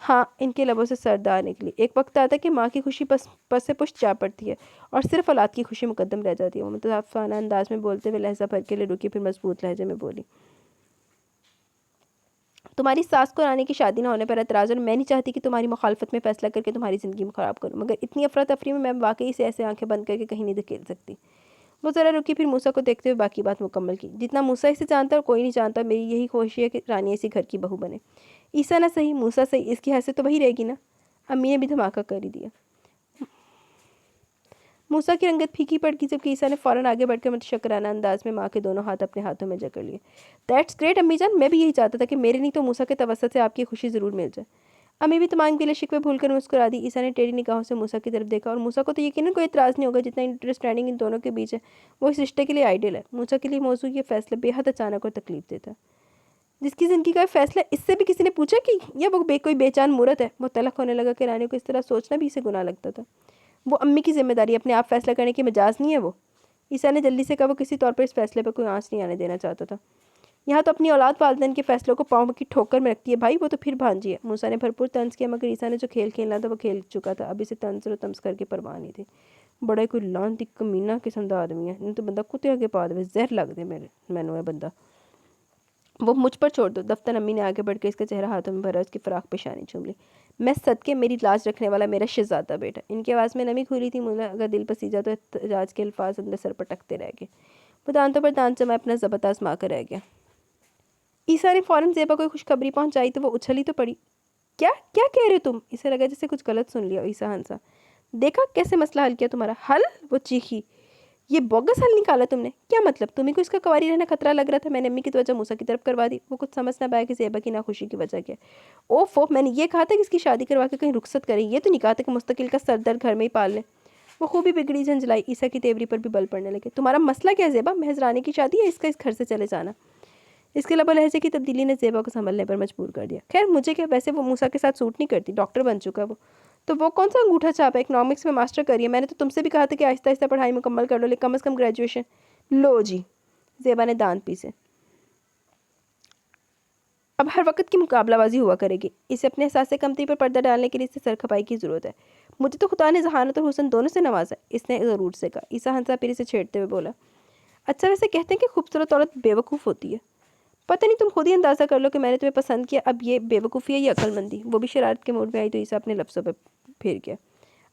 ہاں. ان کے لبوں سے سردار نکلی. ایک وقت آتا ہے کہ ماں کی خوشی پس سے پشت جا پڑتی ہے اور صرف اولاد کی خوشی مقدم رہ جاتی ہے. وہ متضافانہ انداز میں بولتے ہوئے لہجہ بھر کے لیے رکی، پھر مضبوط لہجے میں بولی، تمہاری ساس کو رانی کی شادی نہ ہونے پر اعتراض، اور میں نہیں چاہتی کہ تمہاری مخالفت میں فیصلہ کر کے تمہاری زندگی میں خراب کروں، مگر اتنی افراتفری میں واقعی اسے ایسے آنکھیں بند کر کے کہیں نہیں دھکیل سکتی. وہ ذرا رکی، پھر موسیٰ کو دیکھتے ہوئے باقی بات مکمل کی. جتنا موسیٰ اسے جانتا ہے اور کوئی نہیں جانتا، میری یہی خواہش ہے کہ رانی ایسی گھر کی بہو بنے. عیسیٰ نہ صحیح، موسیٰ صحیح، اس کی حیثیت تو وہی رہے گی نا. امی نے بھی دھماکہ کر ہی دیا. موسیٰ کی رنگت پھیکی پڑ گئی، جبکہ عیسیٰ نے فوراً آگے بڑھ کر متشکرانہ انداز میں ماں کے دونوں ہاتھ اپنے ہاتھوں میں جکڑ لیے. دیٹس گریٹ امی جان، میں بھی یہی چاہتا تھا کہ میرے نہیں تو موسیٰ کے توسط سے آپ کی خوشی ضرور مل جائے. امی بھی تمام گلے شکوے بھول کر مسکرا دی. عیسیٰ نے ٹیڑھی نگاہوں سے موسیٰ کی طرف دیکھا، اور موسیٰ کو تو یقیناً کوئی اعتراض نہیں ہوگا. جتنا انڈرسٹینڈنگ ان دونوں کے بیچ ہے، وہ اس رشتے کے لیے آئیڈیل ہے. موسیٰ کے لیے موضوع یہ فیصلہ بے حد اچانک اور تکلیف دہ تھا. جس کی زندگی کا فیصلہ اس سے بھی کسی نے پوچھا کہ یا وہ کوئی بے چان مورت ہے. وہ تلخ ہونے لگا کہ رانی کو اس طرح سوچنا بھی اسے گناہ لگتا تھا. وہ امی کی ذمہ داری، اپنے آپ فیصلہ کرنے کی مجاز نہیں ہے وہ. عیسیٰ نے جلدی سے کہا. وہ کسی طور پر اس فیصلے پر کوئی آنچ نہیں آنے دینا چاہتا تھا. یہاں تو اپنی اولاد والدین کے فیصلوں کو پاؤں کی ٹھوکر میں رکھتی ہے بھائی، وہ تو پھر بھانجی ہے. موسیٰ نے بھرپور طنز کیا، مگر عیسیٰ نے جو کھیل کھیلنا تھا وہ کھیل چکا تھا. اب اسے طنز و تمز کر کے پرواہ نہیں تھی. بڑا کوئی لانتی کمینہ قسم دا آدمی ہے، نہیں تو بندہ کتے آگے پا دے، زہر لگ دے مینوں ہے بندہ. وہ مجھ پر چھوڑ دو. دفتر امی نے آگے بڑھ کے اس کا چہرہ ہاتھوں میں بھرا، اس کی فراق پیشانی چوم لی. میں صدقے میری لاج رکھنے والا میرا شہزادہ بیٹا. ان کی آواز میں نمی کھولی تھی. مجھے اگر دل پسیجا تو احتجاج کے الفاظ اندر سر پٹکتے رہ گئے. وہ دانتوں پر دانت جمائے اپنا ضبط آزما کر رہ گیا. عیسیٰ نے فوراً زیبا کو خوشخبری پہنچائی تو وہ اچھلی تو پڑی. کیا کہہ رہے ہو تم؟ اسے لگا جیسے کچھ غلط سن لیا. عیسیٰ ہنسا. دیکھا کیسے مسئلہ حل کیا تمہارا. حل؟ وہ چیخی. یہ بوگس حل نکالا تم نے. کیا مطلب؟ تمہیں کو اس کا کنواری رہنا خطرہ لگ رہا تھا. میں نے امی کی توجہ موسیٰ کی طرف کروا دی. وہ کچھ سمجھ نہ پایا کہ زیبا کی ناخوشی کی وجہ کیا. اوفو، میں نے یہ کہا تھا کہ اس کی شادی کروا کے کہیں رخصت کریں. یہ تو نہیں کہا تھا کہ مستقل کا سر درد گھر میں ہی پال لیں. وہ خوبی بگڑی جھنجھلائی. عیسیٰ کی تیوری پر بھی بل پڑنے لگے. تمہارا مسئلہ کیا ہے زیبا؟ محض رانی کی شادی یا اس کا اس گھر سے چلے جانا؟ اس کے لب و لہجے کی تبدیلی نے زیبا کو سنبھلنے پر مجبور کر دیا. خیر مجھے کیا، ویسے وہ موسیٰ کے ساتھ سوٹ نہیں کرتی. ڈاکٹر بن چکا وہ. تو وہ کون سا انگوٹھا چھاپ ہے؟ اکنامکس میں ماسٹر کریے. میں نے تو تم سے بھی کہا تھا کہ آہستہ آہستہ پڑھائی مکمل کر لو، لیکن کم از کم گریجویشن. لو جی. زیبا نے دانت پیسے. اب ہر وقت کی مقابلہ بازی ہوا کرے گی. اسے اپنے احساس کمتری پر پردہ ڈالنے کے لیے اسے سر کھپائی کی ضرورت ہے. مجھے تو خدا نے ذہانت اور حسن دونوں سے نوازا ہے، اس نے ضرور سے کہا. عیسیٰ ہنسا، پھر اسے چھیڑتے ہوئے بولا، اچھا ویسے کہتے ہیں کہ خوبصورت عورت بے وقوف ہوتی ہے. پتہ نہیں، تم خود ہی اندازہ کر لو کہ میں نے تمہیں پسند کیا. اب یہ بے وقوفی ہے یا عقل مندی؟ وہ بھی شرارت کے موڈ میں آئی تو عیسیٰ اپنے لفظوں پہ پھیر گیا.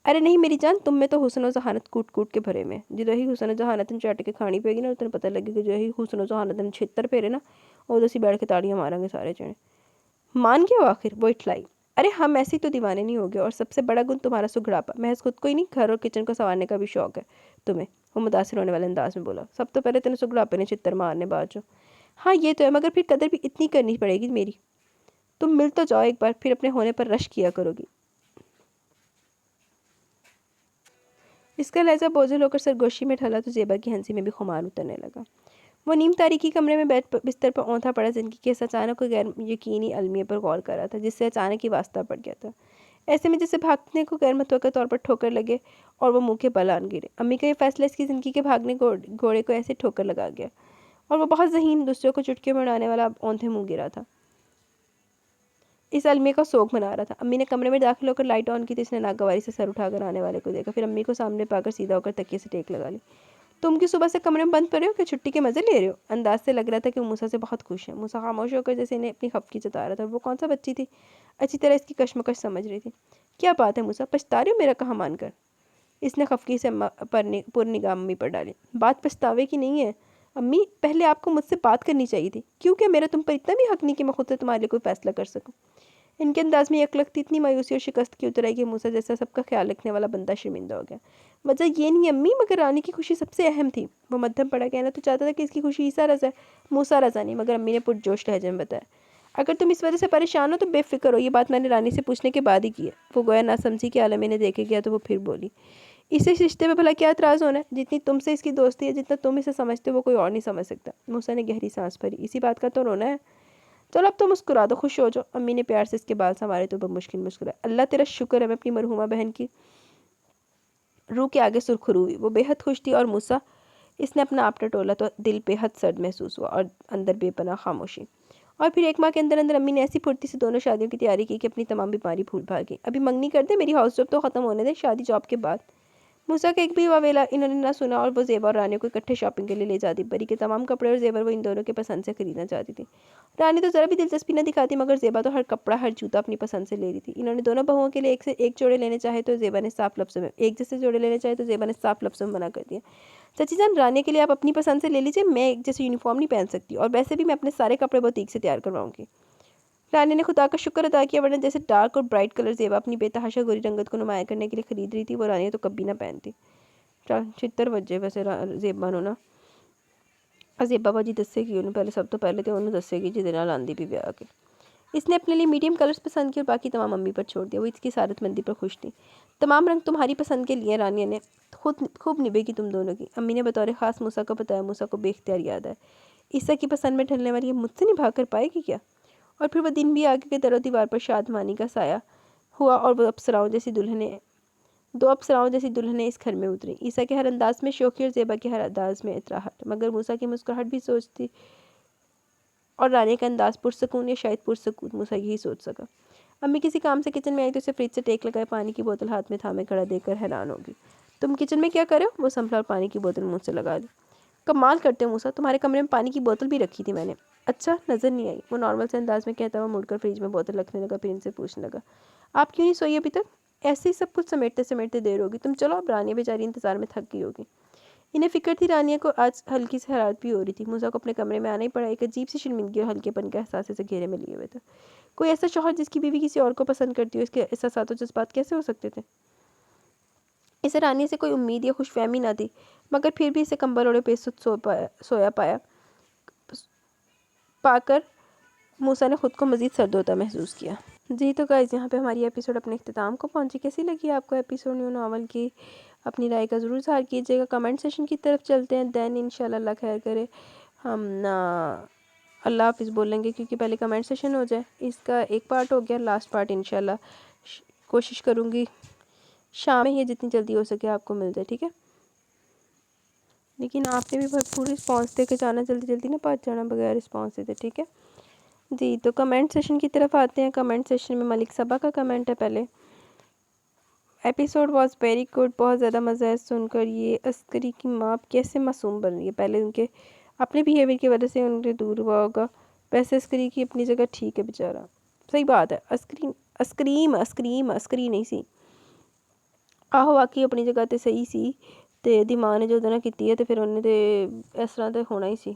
ارے نہیں میری جان، تم میں تو حسن و ذہانت کوٹ کوٹ کے بھرے میں. جو رہی حسن و ذہانت چاٹ کے کھانی پے گی نا، تمہیں پتہ لگے کہ جو رہی حسن و ذہانت چھتر پھیرے نا، اور ادھر سے بیٹھ کے تاڑیاں ماریں گے سارے جنے. مان گیا وہ آخر؟ وہ اٹھلائی. ارے ہم ایسے ہی تو دیوانے نہیں ہو گئے. اور سب سے بڑا گن تمہارا سگڑاپا. محض خود کو ہی نہیں، گھر اور کچن کو سنوارنے کا بھی شوق ہے تمہیں. وہ متاثر ہونے والے انداز میں بولا. سب تو پہلے تمہیں سگڑاپے نے چھتر مارنے باجو. ہاں یہ تو ہے، مگر پھر قدر بھی اتنی کرنی پڑے گی میری. تم مل تو جاؤ ایک بار، پھر اپنے ہونے پر رش کیا کرو گی. اس کا لہجہ بوجھل ہو کر سرگوشی میں ڈھلا تو زیبا کی ہنسی میں بھی خمار اترنے لگا. وہ نیم تاریکی کمرے میں بیٹھ بستر پر اونتھا پڑا زندگی کے اس اچانک غیر یقینی المیے پر غور کر رہا تھا، جس سے اچانک ہی واسطہ پڑ گیا تھا. ایسے میں جسے بھاگنے کو غیر متوقع طور پر ٹھوکر لگے اور وہ منہ کے بل آن گرے. امی کا یہ فیصلہ اس کی زندگی کے بھاگنے گھوڑے کو ایسے ٹھوکر لگا گیا، اور وہ بہت ذہین، دوسروں کو چٹکیوں میں اڑانے والا اب اونتھے منہ گرا تھا. اس المیے کا سوگ منا رہا تھا. امی نے کمرے میں داخل ہو کر لائٹ آن کی تو اس نے ناگواری سے سر اٹھا کر آنے والے کو دیکھا. پھر امی کو سامنے پا کر سیدھا ہو کر تکیے سے ٹیک لگا لی. تم کی صبح سے کمرے میں بند پڑے ہو کہ چھٹی کے مزے لے رہے ہو؟ انداز سے لگ رہا تھا کہ وہ موسیٰ سے بہت خوش ہے. موسیٰ خاموش ہو کر جیسے انہیں اپنی خفگی جتا رہا تھا. وہ کون سا بچی تھی؟ اچھی طرح اس کی کشمکش سمجھ رہی تھی. کیا بات ہے موسیٰ، پچھتا رہی ہو میرا کہا مان کر؟ اس نے خفگی سے پر نگاہ امی پر ڈالی. بات پچھتاوے کی نہیں ہے. امی پہلے آپ کو مجھ سے بات کرنی چاہیے تھی، کیونکہ میرا تم پر اتنا بھی حق نہیں کہ میں خود سے تمہارے لیے کوئی فیصلہ کر سکوں۔ ان کے انداز میں یک لگتی اتنی مایوسی اور شکست کی اتر آئی کہ موسیٰ جیسا سب کا خیال رکھنے والا بندہ شرمندہ ہو گیا۔ وجہ یہ نہیں امی، مگر رانی کی خوشی سب سے اہم تھی۔ وہ مدھم پڑا، کہنا تو چاہتا تھا کہ اس کی خوشی عیسیٰ رضا ہے، موسیٰ رضا نہیں، مگر امی نے پرجوش لہجے میں بتایا، اگر تم اس وجہ سے پریشان ہو تو بے فکر ہو، یہ بات میں نے رانی سے پوچھنے کے بعد ہی کی ہے۔ وہ گویا ناسمجھی کے عالم میں دیکھے گیا تو وہ پھر بولی، اسے رشتے میں بھلا کیا اعتراض ہونا ہے؟ جتنی تم سے اس کی دوستی ہے، جتنا تم اسے سمجھتے ہو، وہ کوئی اور نہیں سمجھ سکتا۔ موسیٰ نے گہری سانس بھری، اسی بات کا تو رونا ہے؟ چلو اب تو مسکرا دو، خوش ہو جاؤ۔ امی نے پیار سے اس کے بال سنوارے تو بمشکل مسکرایا۔ اللہ تیرا شکر ہے، میں اپنی مرحومہ بہن کی روح کے آگے سرخرو ہوئی۔ وہ بے حد خوش تھی، اور موسیٰ، اس نے اپنا آپ ٹٹولا تو دل بے حد سرد محسوس ہوا اور اندر بے پناہ خاموشی۔ اور پھر ایک ماہ کے اندر اندر امی نے ایسی پھرتی سے دونوں شادیوں کی تیاری کی کہ اپنی تمام بیماری بھول بھال گئی۔ ابھی منگنی کر دے، میری ہاؤس جاب تو ختم ہونے دے، شادی جاب کے بعد۔ موسیٰ کا ایک بھی واویلا انہوں نے نہ سنا، اور وہ زیبا اور رانی کو اکٹھے شاپنگ کے لیے لے جاتی۔ پری کے تمام کپڑے اور زیور وہ ان دونوں کے پسند سے خریدنا چاہتی تھی۔ رانی تو ذرا بھی دلچسپی نہ دکھاتی، مگر زیبا تو ہر کپڑا ہر جوتا اپنی پسند سے لے رہی تھی۔ انہوں نے دونوں بہوؤں کے لیے ایک سے ایک جوڑے لینے چاہے تو زیبا نے صاف لفظوں میں ایک جیسے جوڑے لینے چاہے تو زیبا نے صاف لفظوں میں منع کر دیا۔ چچی جان، رانی کے لیے آپ اپنی پسند سے لے لیجیے، میں ایک جیسے یونیفارم نہیں پہن سکتی، اور ویسے بھی میں اپنے سارے کپڑے بوتیک سے تیار کرواؤں گی۔ رانی نے خدا کا شکر ادا کیا، ورنہ جیسے ڈارک اور برائٹ کلر زیبا اپنی بے تحاشا گوری رنگت کو نمایاں کرنے کے لیے خرید رہی تھی، وہ رانی تو کبھی نہ پہنتی۔ 76 وجے زیبا نو نا زیبا باجی دسے گی انہوں پہلے، سب تو پہلے تو انہوں دسے گی جہدے نال آندی بھی بیاہ کے۔ اس نے اپنے لیے میڈیم کلرز پسند کیے اور باقی تمام امی پر چھوڑ دیا۔ وہ اس کی سعادت مندی پر خوش تھی۔ تمام رنگ تمہاری پسند کے لیے رانی نے خود خوب نبھے گی تم دونوں کی۔ امی نے بطور خاص موسیٰ کو بتایا۔ موسیٰ کو بے اختیار یاد آیا، عیسیٰ کی پسند میں ڈھلنے والی یہ مجھ سے نبھا کر پائے گی کیا؟ اور پھر وہ دن بھی آگے کے در و دیوار پر شادمانی کا سایہ ہوا، اور وہ دو اپسراؤں جیسی دلہنیں اس گھر میں اتری۔ عیسیٰ کے ہر انداز میں شوخی اور زیبا کے ہر انداز میں اطراحت، مگر موسیٰ کی مسکراہٹ بھی سوچتی، اور رانی کا انداز پرسکون یا شاید پرسکون، موسیٰ یہی سوچ سکا۔ امی کسی کام سے کچن میں آئی تو اسے فریج سے ٹیک لگائے پانی کی بوتل ہاتھ میں تھامے کھڑا دیکھ کر حیران ہوگی۔ تم کچن میں کیا کرے ہو؟ وہ سنبھلا اور پانی کی بوتل منہ سے لگا لی۔ کمال کرتے ہو موسیٰ، تمہارے کمرے میں پانی کی بوتل بھی رکھی تھی میں نے۔ اچھا، نظر نہیں آئی؟ وہ نارمل سے انداز میں کہتا ہوا مڑ کر فریج میں بوتل رکھنے لگا، پھر ان سے پوچھنے لگا، آپ کیوں نہیں سوئی ابھی تک؟ ایسے ہی سب کچھ سمیٹتے سمیٹتے دیر ہوگی، تم چلو اب، رانیہ بیچاری انتظار میں تھک گئی ہوگی۔ انہیں فکر تھی رانیہ کو آج ہلکی سی حرارت بھی ہو رہی تھی۔ موسیٰ کو اپنے کمرے میں آنا ہی پڑا، ایک عجیب سی شرمندگی اور ہلکے پن کے احساس اسے گھیرے میں لیے ہوئے تھا۔ کوئی ایسا شوہر جس کی بیوی کسی اور کو پسند کرتی ہو، اس کے احساسات و جذبات کیسے ہو سکتے تھے؟ اسے رانیہ سے کوئی امید یا خوش فہمی نہ تھی، مگر پھر بھی اسے کمبل اوڑھے سویا پا کر موسیٰ نے خود کو مزید سرد ہوتا محسوس کیا۔ جی تو گائز، یہاں پہ ہماری ایپیسوڈ اپنے اختتام کو پہنچی۔ کیسی لگی آپ کو ایپیسوڈ نیو ناول کی؟ اپنی رائے کا ضرور اظہار کیجیے گا۔ کمنٹ سیشن کی طرف چلتے ہیں، دین انشاءاللہ اللہ خیر کرے ہم اللہ حافظ بولیں گے، کیونکہ پہلے کمنٹ سیشن ہو جائے۔ اس کا ایک پارٹ ہو گیا، لاسٹ پارٹ انشاءاللہ کوشش کروں گی شام میں ہی جتنی جلدی ہو سکے آپ کو مل جائے، ٹھیک ہے؟ لیکن آپ نے بھی بھرپور رسپانس دے کے جانا، جلدی جلدی نہ پاس جانا بغیر رسپانس دے، ٹھیک ہے؟ جی تو کمنٹ سیشن کی طرف آتے ہیں۔ کمنٹ سیشن میں ملک صبا کا کمنٹ ہے پہلے، ایپیسوڈ واز ویری گڈ، بہت زیادہ مزہ ہے سن کر، یہ عسکری کی ماں کیسے معصوم بن رہی ہے، پہلے ان کے اپنے بیہیویئر کی وجہ سے ان کے دور ہوا ہوگا، ویسے عسکری کی اپنی جگہ ٹھیک ہے بیچارہ، صحیح بات ہے، عسکری نہیں سی ਆਹੋ ਵਾਕਈ ਆਪਣੀ ਜਗ੍ਹਾ ਤੇ ਸਹੀ ਸੀ। ਤੇ ਦੀ ਮਾਂ ਨੇ ਜੋ ਉਹਦੇ ਨਾਲ ਕੀਤੀ ਹੈ ਤੇ ਫਿਰ ਉਹਨੇ ਤੇ ਇਸ ਤਰ੍ਹਾਂ ਤੇ ਹੋਣਾ ਹੀ ਸੀ,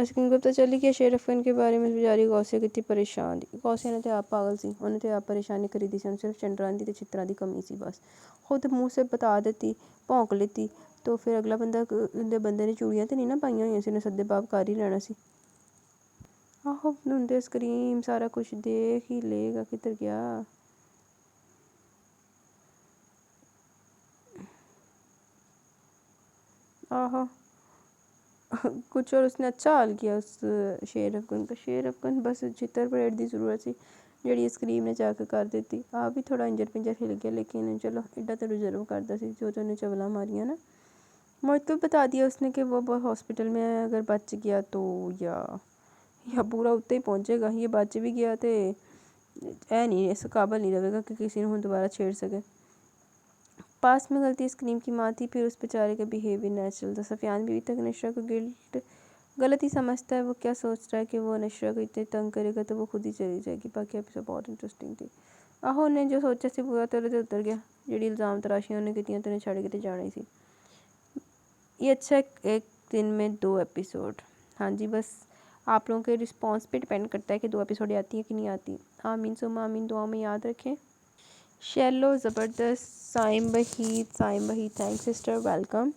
اسکرین کو پتہ چلی کہ شیر افغان کے بارے میں بیچاری غوثیہ کتنی پریشان تھی. غوثیہ نے تو آپ پاگل سی, انہیں تو آپ پریشانی کری دی سی, ہم صرف چنڈران دی تے چترا دی کمی سی بس. خود منہ سے بتا دیتی, بھونک لیتی تو پھر اگلا بندے نے چوڑیاں تو نہیں نا پائیاں ہوئی سی, انہیں سدے باب کر ہی لینا سی. آہو نندے اسکریم سارا کچھ دیکھ ہی لے گا, کدھر گیا. آہو کچھ اور اس نے اچھا حال کیا اس شیر افغان کا. شیر افغان بس چتر پریڈ دی ضرورت سی جڑی اسکریم نے جا کے کر دیتی. آپ بھی تھوڑا انجر پنجر ہل گیا, لیکن چلو ایڈا تو ریزرو کرتا سی جو تو انہیں چولا ماریاں نا. مجھ تو بتا دیا اس نے کہ وہ ہاسپٹل میں ہے, اگر بچ گیا تو یا پورا اتنے ہی پہنچے گا. یہ بچ بھی گیا تو نہیں اس قابل نہیں رہے گا کہ کسی نے دوبارہ چھیڑ سکے. پاس میں غلطی اسکریم کی ماں تھی, پھر اس بیچارے کا بیہیویئر نیچرل تھا. سفیان بھی تک نشرہ کو غلط ہی سمجھتا ہے. وہ کیا سوچ رہا ہے کہ وہ نشرہ کو اتنے تنگ کرے گا تو وہ خود ہی چلی جائے گی. باقی ایپیسوڈ بہت انٹرسٹنگ تھی. آہو انہیں جو سوچا سی پورا تو اتر گیا. جڑی الزام تراشیاں انہیں کیتیاں تو انہیں چھڑ کے تے جانا ہی سی. یہ اچھا ایک دن میں 2 ایپیسوڈ. ہاں جی, بس آپ لوگوں کے رسپانس پہ ڈپینڈ کرتا ہے کہ 2 ایپیسوڈ آتی ہیں کہ نہیں آتی. آمین ثم آمین, دعاؤں میں یاد رکھیں. شیلو زبردست. سائم وحید تھینک سسٹر, ویلکم.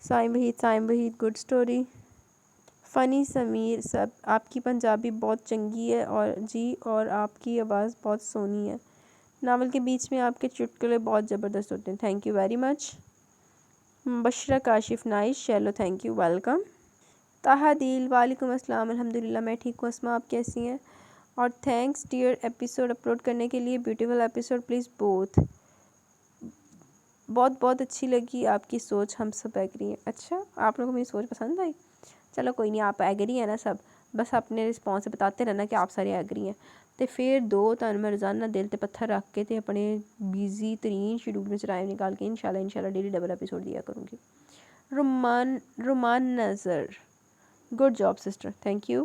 سائم وحید گڈ اسٹوری. فنی سمیر سب, آپ کی پنجابی بہت چنگی ہے اور جی, اور آپ کی آواز بہت سونی ہے. ناول کے بیچ میں آپ کے چٹکلے بہت زبردست ہوتے ہیں. Thank you very much. Bushra Kashif nice. شیلو تھینک یو, ویلکم. طاہا دل وعلیکم السلام. الحمدللہ میں ٹھیک ہوں. اسما آپ کیسی ہیں؟ اور تھینکس ڈیئر ایپیسوڈ اپلوڈ کرنے کے لیے. بیوٹیفل ایپیسوڈ, پلیز بہت اچھی لگی آپ کی سوچ, ہم سب ایگری ہیں. اچھا آپ لوگوں کو میری سوچ پسند آئی؟ چلو کوئی نہیں, آپ ایگری ہیں نا سب, بس اپنے رسپانس سے بتاتے رہنا کہ آپ سارے ایگری ہیں. تو پھر 2 تن میں روزانہ دل تے پتھر رکھ کے تے اپنے بیزی ترین شیڈول میں ٹائم نکال کے انشاءاللہ ڈیلی ڈبل ایپیسوڈ دیا کروں گی. Rumaan Nazar, good job sister, thank you.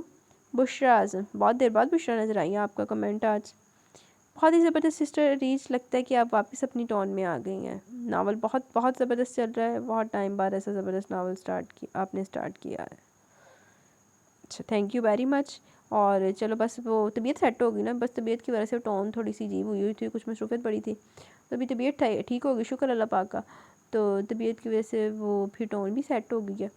Bushra Azam, بہت دیر بعد بشرا نظر آئی ہیں, آپ کا کمنٹ آج بہت ہی زبردست سسٹر. ریچ لگتا ہے کہ آپ واپس اپنی ٹون میں آ گئی ہیں. ناول بہت زبردست چل رہا ہے. بہت ٹائم بعد ایسا زبردست ناول آپ نے اسٹارٹ کیا ہے. اچھا تھینک یو ویری مچ. اور چلو بس وہ طبیعت سیٹ ہوگی نا, بس طبیعت کی وجہ سے ٹون تھوڑی سی عجیب ہوئی تھی, کچھ مصروفیت پڑی تھی. تو ابھی طبیعت ٹھیک ہوگی, شکر اللہ پاک کا. تو طبیعت کی وجہ سے وہ پھر ٹون بھی سیٹ ہو گئی ہے.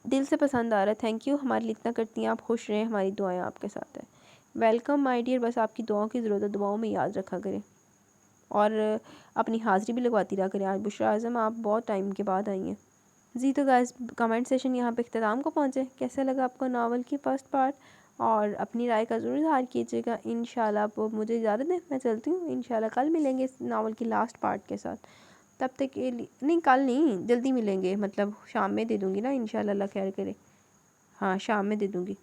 دل سے پسند آ رہا ہے. تھینک یو, ہمارے لیے اتنا کرتی ہیں آپ. خوش رہیں, ہماری دعائیں آپ کے ساتھ ہیں. Welcome my dear. بس آپ کی دعاؤں کی ضرورت ہے, دعاؤں میں یاد رکھا کریں اور اپنی حاضری بھی لگواتی رہا کریں. آج بشرا اعظم آپ بہت ٹائم کے بعد آئی ہیں. جی تو گائز کمنٹ سیشن یہاں پہ اختتام کو پہنچے. کیسا لگا آپ کو ناول کی فرسٹ پارٹ, اور اپنی رائے کا ضرور اظہار کیجیے گا. انشاءاللہ آپ مجھے اجازت دیں, میں چلتی ہوں. انشاءاللہ کل ملیں گے اس ناول کی لاسٹ پارٹ کے ساتھ. تب تک کے لیے نہیں, کل نہیں, جلدی ملیں گے, مطلب شام میں دے دوں گی نا انشاءاللہ, اللہ خیر کرے. ہاں شام میں دے دوں گی,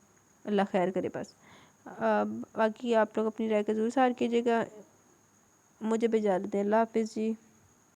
اللہ خیر کرے. بس باقی آپ لوگ اپنی رائے کا ضرور اظہار کیجیے گا. مجھے بھی اجازت دیں. اللہ حافظ جی.